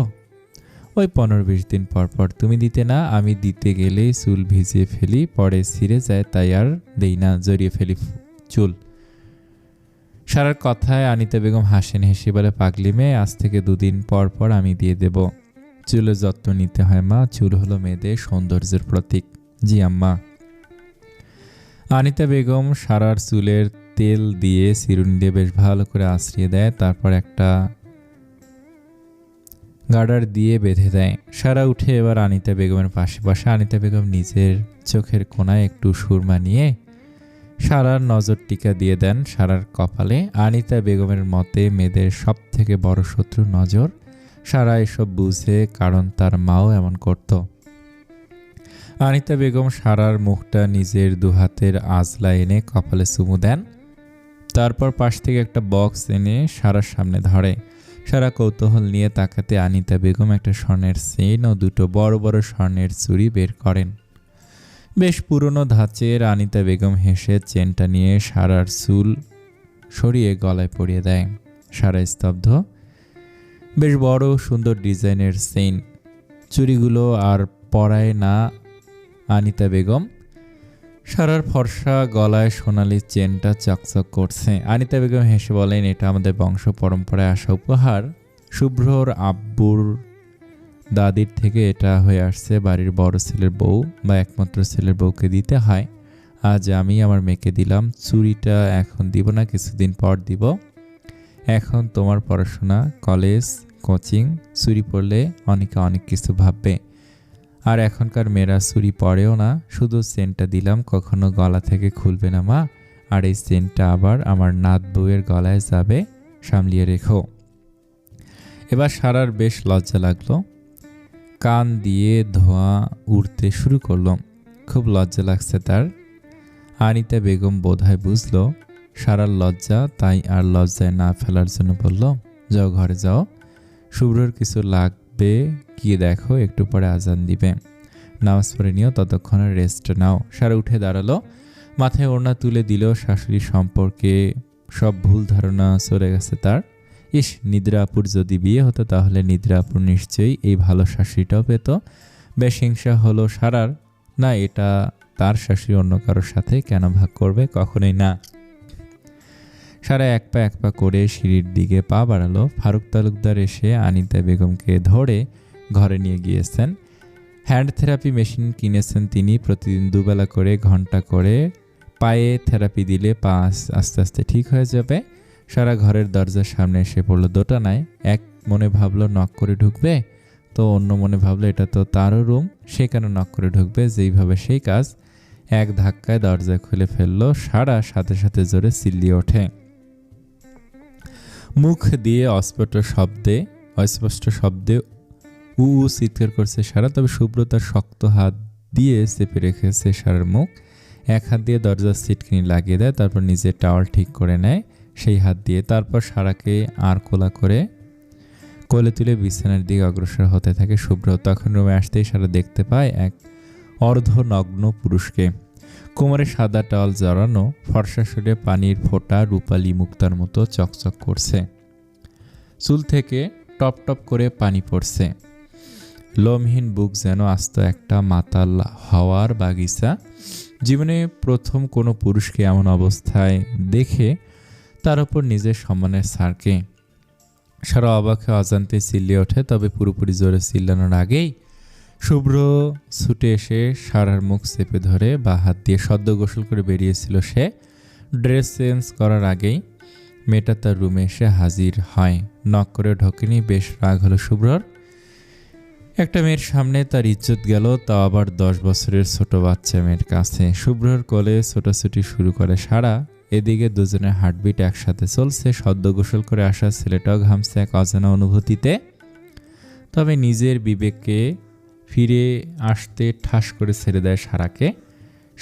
ওই 15-20 দিন পর পর। তুমি দিতে না, আমি দিতে গেলেই চুল ভিজিয়ে ফেলি, পরে ছিঁড়ে যায়, তাই আর দেই না, জড়িয়ে ফেলি চুল। সারার কথায় আনিতা বেগম হাসেন। হেসে বলে, পাগলি মেয়ে, আজ থেকে 2 দিন পর পর আমি দিয়ে দেব। চুলের যত্ন নিতে হয় মা, চুল হলো মেয়েদের সৌন্দর্যের প্রতীক। জি আম্মা। আনিতা বেগম সারার চুলের তেল দিয়ে চিরুনি দিয়ে বেশ ভালো করে আঁচড়িয়ে দেয়। তারপর একটা গার্ডার দিয়ে বেঁধে দেয়। সারা উঠে এবার আনিতা বেগমের পাশে বসে। আনিতা বেগম নিজের চোখের কোণায় একটু সুরমা নিয়ে সারার নজর টিকা দিয়ে দেন সারার কপালে। আনিতা বেগমের মতে মেয়েদের সব থেকে বড় শত্রু নজর। সারা এসব বুঝে, কারণ তার মাও এমন করত। আনিতা বেগম সারার মুখটা নিজের দুহাতের আজলা এনে কপালে চুমু দেন। তারপর পাশ থেকে একটা বক্স এনে সারার সামনে ধরে। সারা কৌতূহল নিয়ে তাকাতে আনিতা বেগম একটা স্বর্ণের চেইন ও 2টো বড় বড় স্বর্ণের চুড়ি বের করেন, বেশ পুরনো ধাঁচের। আনিতা বেগম হেসে চেনটা নিয়ে সারার চুল সরিয়ে গলায় পরিয়ে দেয়। সারা স্তব্ধ। বেশ বড় সুন্দর ডিজাইনের চেইন। চুড়িগুলো আর পরায় না আনিতা বেগম। সারার ফর্সা গলায় সোনালি চেনটা চকচক করছে। আনিতা বেগম হেসে বলেন, এটা আমাদের বংশ পরম্পরায় আসা উপহার। শুভ্রর আব্বুর দাদির থেকে এটা হয়ে আসছে। বাড়ির বড় ছেলের বউ বা একমাত্র ছেলের বউকে দিতে হয়। আজ আমি আমার মেয়েকে দিলাম। চুড়িটা এখন দিব না, কিছুদিন পর দিব। এখন তোমার পড়াশোনা, কলেজ, কোচিং। চুড়ি পরলে অনেকে অনেক কিছু ভাববে। আর এখনকার মেয়েরা চুড়ি পরেও না, শুধু চেনটা দিলাম, কখনো গলা থেকে খুলবে না মা। আর এই চেনটা আবার আমার নাত বউয়ের গলায় যাবে, সামলিয়ে রেখো। এবার সারার বেশ লজ্জা লাগলো, কান দিয়ে ধোঁয়া উঠতে শুরু করলো। খুব লজ্জা লাগছে তার। আনিতা বেগম বোধহয় বুঝলো সারার লজ্জা, তাই আর লজ্জায় না ফেলার জন্য বলল, যাও ঘরে যাও, শুভ্রর কিছু লাগবে গিয়ে দেখো, একটু পরে আজান দিবে, নামাজ পড়ে নিও, ততক্ষণে রেস্ট নাও। সারা উঠে দাঁড়ালো, মাথায় ওড়না তুলে দিল। শাশুড়ি সম্পর্কে সব ভুল ধারণা চলে গেছে তার। ইস, নিদ্রা আপুর যদি বিয়ে হতো তাহলে নিদ্রা আপুর নিশ্চয়ই এই ভালো শাশুড়িটাও পেত। বেশ হিংসা হলো সারার। না, এটা তার শাশুড়ি অন্য কারোর সাথে কেন ভাগ করবে, কখনোই না। সারা এক পা করে সিঁড়ির দিকে পা বাড়ালো। ফারুক তালুকদার এসে আনিতা বেগমকে ধরে ঘরে নিয়ে গিয়েছেন। হ্যান্ড থেরাপি মেশিন কিনেছেন তিনি। প্রতিদিন দুবেলা করে ঘন্টা করে পায়ে থেরাপি দিলে পা আস্তে আস্তে ঠিক হয়ে যাবে। সারা ঘরের দরজার সামনে এসে পড়লো দোটানায়। এক মনে ভাবলো নক করে ঢুকবে, তো অন্য মনে ভাবলো এটা তো তারও রুম, সে কেন নক করে ঢুকবে, যেইভাবে সেই কাজ। এক ধাক্কায় দরজা খুলে ফেললো। সারা সাথে সাথে জোরে চিল্লিয়ে ওঠে। মুখ দিয়ে অস্পষ্ট শব্দে উ চিৎকার করছে সারা। তবে শুভ্র তার শক্ত হাত দিয়ে চেপে রেখেছে সারার মুখ। এক হাত দিয়ে দরজার সিটকিনি লাগিয়ে দেয়, তারপর নিজের টাওয়াল ঠিক করে নেয় সেই হাত দিয়ে। তারপর সারাকে আর কোলে তুলে বিছানার দিকে অগ্রসর হতে থাকে শুভ্র। তখন রুমে আসতেই সারা দেখতে পায় এক অর্ধনগ্ন পুরুষকে। কোমরে সাদা টাওয়াল জড়ানো, ফর্সা শরীরে পানির ফোঁটা রূপালী মুক্তার মতো চকচক করছে। চুল থেকে টপ টপ করে পানি পড়ছে। লোমহীন বুক যেন আস্ত একটা মাতাল হওয়ার বাগিচা। জীবনে প্রথম কোনো পুরুষকে এমন অবস্থায় দেখে তার উপর নিজের সম্মানের ছাড়কে সারা অবাকে অজান্তে চিল্লিয়ে ওঠে। তবে পুরোপুরি জোরে চিল্লানোর আগেই শুভ্র ছুটে এসে সারার মুখ চেপে ধরে বা হাত দিয়ে সদ্য গোসল করে বেরিয়েছিল সে। ড্রেস চেঞ্জ করার আগেই মেয়েটা তার রুমে এসে হাজির হয়। নক করে ঢোকেনি। বেশ রাগ হলো শুভ্রর। একটা মেয়ের সামনে তার ইজ্জত গেল, তাও আবার 10 বছরের ছোট বাচ্চা মেয়ের কাছে। শুভ্রর কোলে ছোটাছুটি শুরু করে সারা। এদিকে দুজনের হার্টবিট একসাথে চলছে। সদ্য গোসল করে আসা ছেলেটাও ঘামছে এক অজানা অনুভূতিতে। তবে নিজের বিবেককে ফিরে আসতে ঠাস করে ছেড়ে দেয় সারাকে।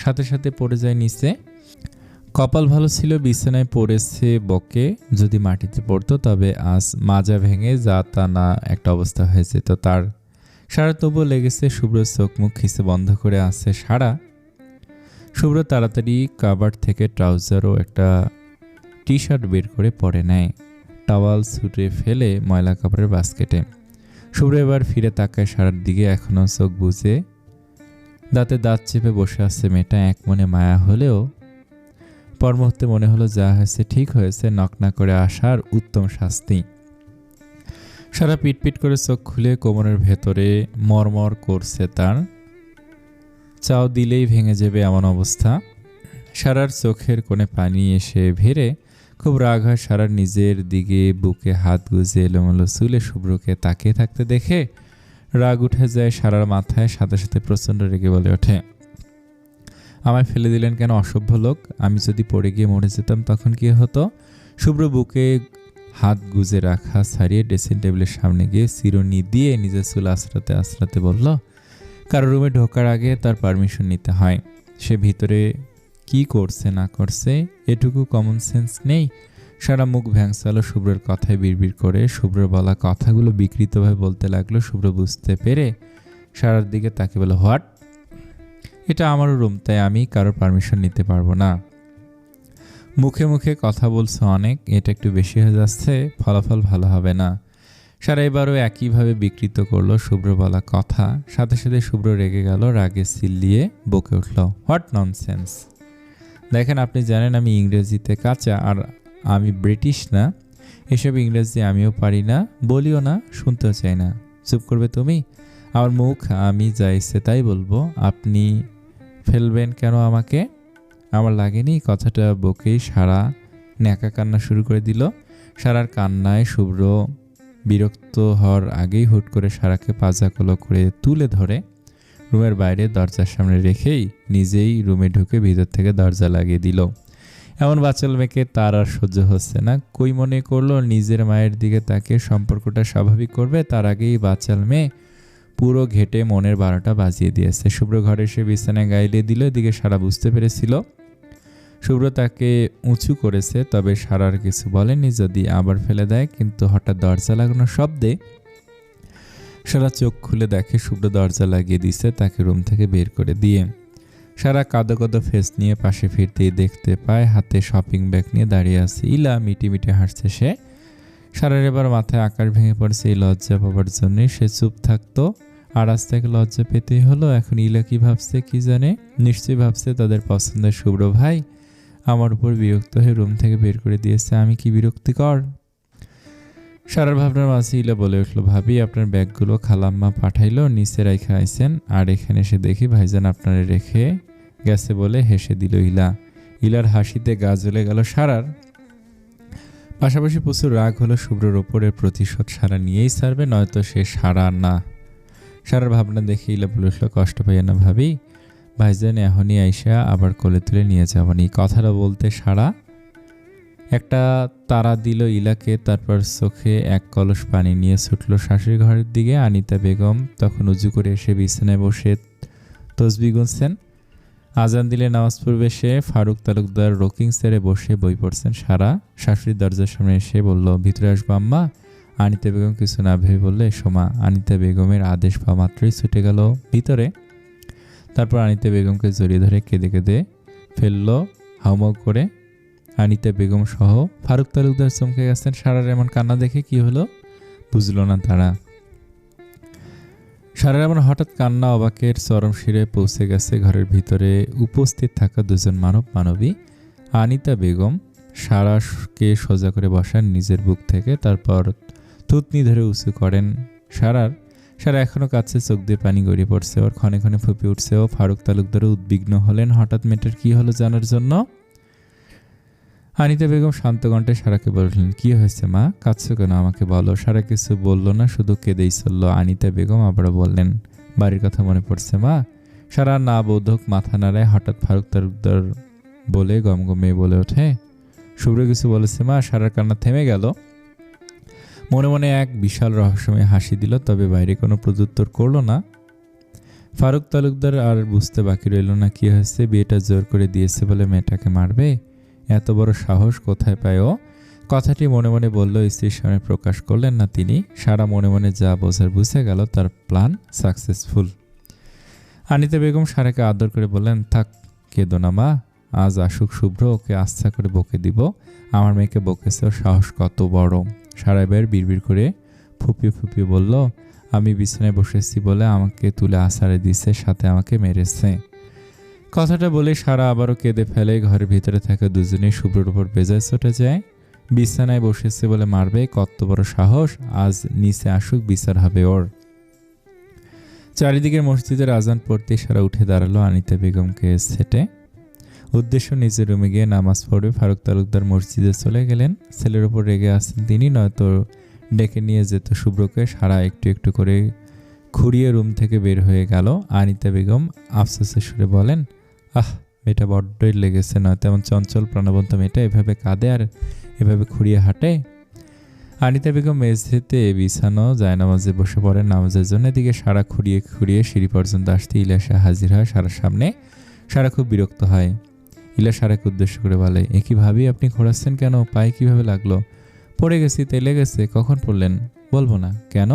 সাথে সাথে পড়ে যায় নিচে। কপাল ভালো ছিল, বিছানায় পড়েছে বকে। যদি মাটিতে পড়তো তবে আজ মাজা ভেঙে যা তা না একটা অবস্থা হয়ে যেত তার। সারা তবুও লেগেছে। শুভ্র চোখ মুখ খিসে বন্ধ করে আছে সারা। শুভ্র তাড়াতাড়ি কাবার্ড থেকে ট্রাউজার ও একটা টি শার্ট বের করে পরে নেয়। টাওয়াল ছুটে ফেলে ময়লা কাপড়ের বাস্কেটে। শুভ্র এবার ফিরে তাকায় সারার দিকে। এখনো চোখ বুজে দাঁতে দাঁত চেপে বসে আছে মেয়েটা। এক মনে মায়া হলেও পর মুহূর্তে মনে হলো যা হয়েছে ঠিক হয়েছে, নক না করে আসার উত্তম শাস্তি। সারা পিটপিট করে চোখ খুলে কোমরের ভেতরে মরমর করছে তার। চাও দিলেই ভেঙে যাবে এমন অবস্থা। সারার চোখের কোণে পানি এসে ভেড়ে খুব রাগ হয় সারার। নিজের দিকে বুকে হাত গুজে এলোমেলো চুলে শুভ্রকে তাকিয়ে থাকতে দেখে রাগ উঠে যায় সারার মাথায়। সাথে সাথে প্রচণ্ড রেগে বলে ওঠে, আমায় ফেলে দিলেন কেন অসভ্য লোক? আমি যদি পড়ে গিয়ে মরে যেতাম তখন কি হতো? শুভ্র বুকে হাত গুজে রাখা ছাড়িয়ে ড্রেসিং টেবিলের সামনে গিয়ে চিরুনি দিয়ে নিজের চুল আঁচড়াতে আঁচড়াতে বলল, কারো রুমে ঢোকার আগে তার পারমিশন নিতে হয়। সে ভিতরে কি করছে না করছে এটুকু কমন সেন্স নেই। সারা মুখ ভ্যাংসালো শুভ্রের কথায় বিড়বিড় করে। শুভ্রের বলা কথাগুলো বিকৃতভাবে বলতে লাগলো। শুভ্র বুঝতে পেরে সারার দিকে তাকে বলে, হোয়াট? এটা আমারও রুম, তাই আমি কারোর পারমিশন নিতে পারবো না। মুখে মুখে কথা বলছো অনেক, এটা একটু বেশি হয়ে যাচ্ছে, ফলাফল ভালো হবে না। সারা এবারও একইভাবে বিকৃত করলো শুভ্র বলা কথা। সাথে সাথে শুভ্র রেগে গেল। রাগে চিল্লিয়ে বকে উঠল, হোয়াট ননসেন্স! দেখেন, আপনি জানেন আমি ইংরেজিতে কাঁচা, আর আমি ব্রিটিশ না। এসব ইংরেজি আমিও পারি না, বলিও না, শুনতেও চাই না। চুপ করবে তুমি? আমার মুখ, আমি যা ইচ্ছে তাই বলবো। আপনি ফেলবেন কেন আমাকে? আমার লাগেনি। কথাটা বকেই সারা ন্যাকা কান্না শুরু করে দিল। সারার কান্নায় শুভ্র বিরক্ত হওয়ার আগেই হুট করে সারাকে পাজাকলো করে তুলে ধরে রুমের বাইরে দরজার সামনে রেখেই নিজেই রুমে ঢুকে ভিতর থেকে দরজা লাগিয়ে দিল। এমন বাচাল মেয়েকে তার আর সহ্য হচ্ছে না। কই মনে করলো নিজের মায়ের দিকে তাকে সম্পর্কটা স্বাভাবিক করবে, তার আগেই বাচাল মেয়ে পুরো ঘেটে মনের 12টা বাজিয়ে দিয়েছে। শুভ্র ঘরে এসে বিছানায় গাইলে দিল। এদিকে সারা বুঝতে পেরেছিল শুভ্র তাকে উঁচু করেছে, তবে সারার কিছু বলেনি, যদি আবার ফেলে দেয়। কিন্তু হঠাৎ দরজা লাগানোর শব্দে সারা চোখ খুলে দেখে শুভ্র দরজা লাগিয়ে দিছে, তাকে রুম থেকে বের করে দিয়ে। সারা কাঁদো কাঁদো ফেস নিয়ে পাশে ফিরতেই দেখতে পায় হাতে শপিং ব্যাগ নিয়ে দাঁড়িয়ে আছে ইলা। মিটি মিটি হাসছে সে। সারার এবার মাথায় আকাশ ভেঙে পড়ছে এই লজ্জা পাবার জন্যে। সে চুপ থাকতো, আর আজ তাকে লজ্জা পেতেই হলো। এখন ইলা কি ভাবছে কি জানে, নিশ্চয়ই ভাবছে তাদের পছন্দের শুভ্র ভাই আমার উপর বিরক্ত হয়ে রুম থেকে বের করে দিয়েছে। আমি কি বিরক্তিকর? সারার ভাবনার মাঝে ইলা বলে উঠল, ভাবি আপনার ব্যাগগুলো খালাম্মা পাঠাইলো, নিচে রাইখা আইছেন, আর এখানে এসে দেখি ভাইজান আপনারে রেখে গেছে বলে হেসে দিল ইলা। ইলার হাসিতে গা জ্বলে গেল সারার। পাশাপাশি প্রচুর রাগ হলো শুভ্রর ওপরের প্রতিশোধ সারা নিয়েই ছাড়বে, নয়তো সে সারা না। সারার ভাবনা দেখে ইলা বলে উঠল, কষ্ট পাইয়া না ভাবি, ভাইজান এখনই আইসা আবার কোলে তুলে নিয়ে যাবনি। কথাটা বলতে সারা একটা তাড়া দিল ইলাকে, তারপর চোখে এক কলস পানি নিয়ে ছুটল শাশুড়ি ঘরের দিকে। আনিতা বেগম তখন উজু করে এসে বিছানায় বসে তসবিহ গুনছেন। আজান দিলে নামাজ পড়বে সে। ফারুক তালুকদার রকিং সেরে বসে বই পড়ছেন। সারা শাশুড়ির দরজার সামনে এসে বলল, ভিতরে আসবো আম্মা? আনিতা বেগম কিছু না ভেবে বললে, এসো মা। আনিতা বেগমের আদেশ পাওয়া মাত্রই ছুটে গেল ভিতরে। তারপর আনিতা বেগমকে জড়িয়ে ধরে কেঁদে কেঁদে ফেলল হাউমাউ করে। আনিতা বেগম সহ ফারুক তালুকদার চমকে গেছেন সারার এমন কান্না দেখে। কি হলো বুঝলো না তারা। সারার এমন হঠাৎ কান্না অবাকের চরম শিরে পৌঁছে গেছে। ঘরের ভিতরে উপস্থিত থাকা দুজন মানবী আনিতা বেগম সারাকে সোজা করে বসান নিজের বুক থেকে, তারপর থুতনি ধরে উঁচু করেন সারা এখনো কাছে, চোখ দিয়ে পানি গড়িয়ে পড়ছে ওর, ক্ষণে ক্ষণে ফুঁপে উঠছে ও। ফারুক তালুকদারও উদ্বিগ্ন হলেন হঠাৎ মেয়েটার কি হলো জানার জন্য। আনিতা বেগম শান্ত কণ্ঠে সারাকে বললেন, কি হয়েছে মা, কাঁদছো কেন, আমাকে বলো। সারা কিছু বলল না, শুধু কেঁদেই চলল। আনিতা বেগম আবারও বললেন, বাড়ির কথা মনে পড়ছে মা। সারা না বোধক মাথা নাড়ায়। হঠাৎ ফারুক তালুকদার বলে গমগমে বলে ওঠে, শুভ্র কিছু বলেছে মা। সারার কান্না থেমে গেল। মনে মনে এক বিশাল রহস্যময় হাসি দিল, তবে বাইরে কোনো প্রত্যুত্তর করল না। ফারুক তালুকদার আর বুঝতে বাকি রইল না কি হয়েছে। বিয়েটা জোর করে দিয়েছে বলে মেয়েটাকে মারবে, এত বড় সাহস কোথায় পায় ও? কথাটি মনে মনে বলল, স্ত্রীর সামনে প্রকাশ করলেন না তিনি। সারা মনে মনে যা বোঝার বুঝে গেল, তার প্ল্যান সাকসেসফুল। আনিতা বেগম সারাকে আদর করে বললেন, থাক কেঁদো না মা, আজ আসুক শুভ্র, ওকে আস্থা করে বকে দিব। আমার মেয়েকে বকেছে, ওর সাহস কত বড়। সারা এবার বিড়বিড় করে ফুপিয়ে ফুপিয়ে বলল, আমি বিছানায় বসেছি বলে আমাকে তুলে আছাড়ে দিছে, সাথে আমাকে মেরেছে। কথাটা বলে সারা আবারও কেঁদে ফেলে। ঘরের ভিতরে থাকা দুজনেই শুভ্রর উপর বেজায় ছুটে যায়। বিছানায় বসেছে বলে মারবে, কত বড় সাহস, আজ নিচে আসুক, বিচার হবে ওর। চারিদিকের মসজিদের আজান পড়তে সারা উঠে দাঁড়ালো আনিতা বেগমকে সেটে। উদ্দেশ্য নিজের রুমে গিয়ে নামাজ পড়বে। ফারুক তালুকদার মসজিদে চলে গেলেন। ছেলের উপর রেগে আছেন তিনি, নয়তো ডেকে নিয়ে যেত শুভ্রকে। সারা একটু একটু করে খুঁড়িয়ে রুম থেকে বের হয়ে গেল। আনিতা বেগম আফসোসের সুরে বলেন, মেয়েটা বড্ডই লেগেছে, নয়তো এমন চঞ্চল প্রাণবন্ত মেয়েটা এভাবে কাঁদে আর এভাবে খুঁড়িয়ে হাঁটে। আনিতা বেগম মেঝেতে বিছানো জায়নামাজে বসে পড়েন নামাজের জন্য। এদিকে সারা খুঁড়িয়ে খুঁড়িয়ে সিঁড়ি পর্যন্ত আসতে ইলাসা হাজির হয় সারার সামনে। সারা খুব বিরক্ত হয়। ইলা সারাকে উদ্দেশ্য করে বলে, একই ভাবি আপনি ঘোরাচ্ছেন কেন, পায়ে কিভাবে লাগলো? পড়ে গেছি, তেলে গেছে। কখন পড়লেন? বলবো না। কেন?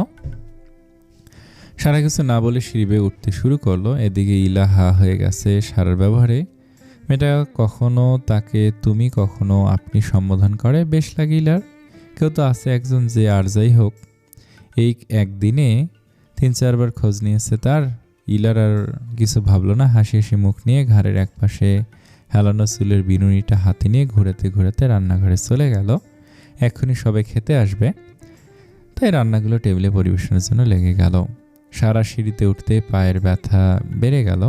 সারা কিছু না বলে সিঁড়ি বেয়ে উঠতে শুরু করলো। এদিকে ইলা হা হয়ে গেছে সারার ব্যবহারে। মেয়েটা কখনো তাকে তুমি, কখনো আপনি সম্বোধন করে, বেশ লাগে ইলার। কেউ তো আছে একজন যে আর যাই হোক এই একদিনে 3-4 বার খোঁজ নিয়েছে তার। ইলার আর কিছু ভাবলো না। হাসি হাসি মুখ নিয়ে ঘাড়ের একপাশে হেলানো চুলের বিনুনিটা হাতে নিয়ে ঘুরাতে ঘুরাতে রান্নাঘরে চলে গেল। এক্ষুনি সবাই খেতে আসবে, তাই রান্নাগুলো টেবিলে পরিবেশনের জন্য লেগে গেল। সারা সিঁড়িতে উঠতে পায়ের ব্যথা বেড়ে গেল।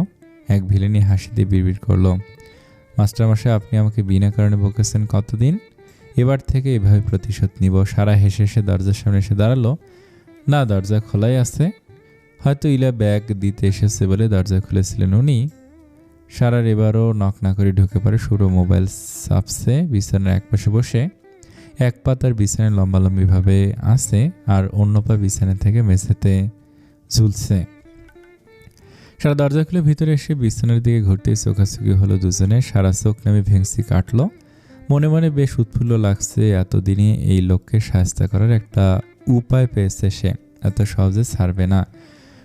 এক ভিলেনি হাসি দিয়ে বিড়বিড় করলো, মাস্টারমশাই আপনি আমাকে বিনা কারণে বকেছেন কতদিন, এবার থেকে এভাবে প্রতিশোধ নিব। সারা হেসে হেসে দরজার সামনে এসে দাঁড়ালো। না, দরজা খোলাই আছে, হয়তো ইলা ব্যাগ দিতে এসেছে বলে দরজা খুলেছিলেন উনি। সারার এবারও নক না করে ঢুকে পড়ে। শুভ্র মোবাইল চাপছে, বিছানার একপাশে বসে এক পা তার বিছানায় লম্বালম্বিভাবে আছে আর অন্য পা বিছানা থেকে মেঝেতে ঝুলছে। সারা দরজা খুলে ভিতরে এসে বিছানার দিকে ঘুরতেই চোখাচোখি হলো দুজনে। সারা চোখ নামে ভেংসি কাটলো। মনে মনে বেশ উৎফুল্ল লাগছে, এতদিনে এই লোককে সাহায্য করার একটা উপায় পেয়েছে সে, এত সহজে ছাড়বে না।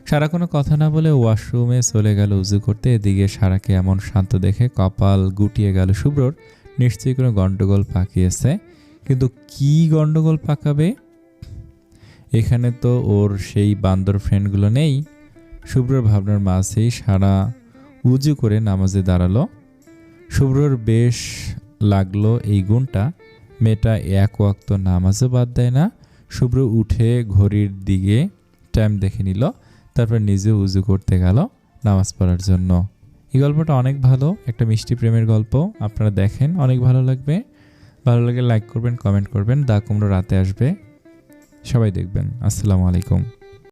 সারা কোনো কথা না বলে ওয়াশরুমে চলে গেল উজু করতে। এদিকে সারাকে এমন শান্ত দেখে কপাল গুটিয়ে গেল শুভ্রর। নিশ্চয়ই কোনো গন্ডগোল পাকিয়েছে, কিন্তু কি গন্ডগোল পাকাবে? এখানে তো ওর সেই বান্দর ফ্রেন্ডগুলো নেই। শুভ্রর ভাবনার মাঝেই সারা উজু করে নামাজে দাঁড়ালো। শুভ্রর বেশ লাগলো এই গুণটা, মেয়েটা এক ওয়াক্ত নামাজও বাদ দেয় না। শুভ্র উঠে ঘড়ির দিকে টাইম দেখে নিল, তারপর নিজে উজু করতে গেল নামাজ পড়ার জন্য। এই গল্পটা অনেক ভালো, একটা মিষ্টি প্রেমের গল্প। আপনারা দেখেন, অনেক ভালো লাগবে। ভালো লাগে লাইক করবেন, কমেন্ট করবেন। দা কুমড়ো রাতে আসবে, সবাই দেখবেন। আসসালামু আলাইকুম।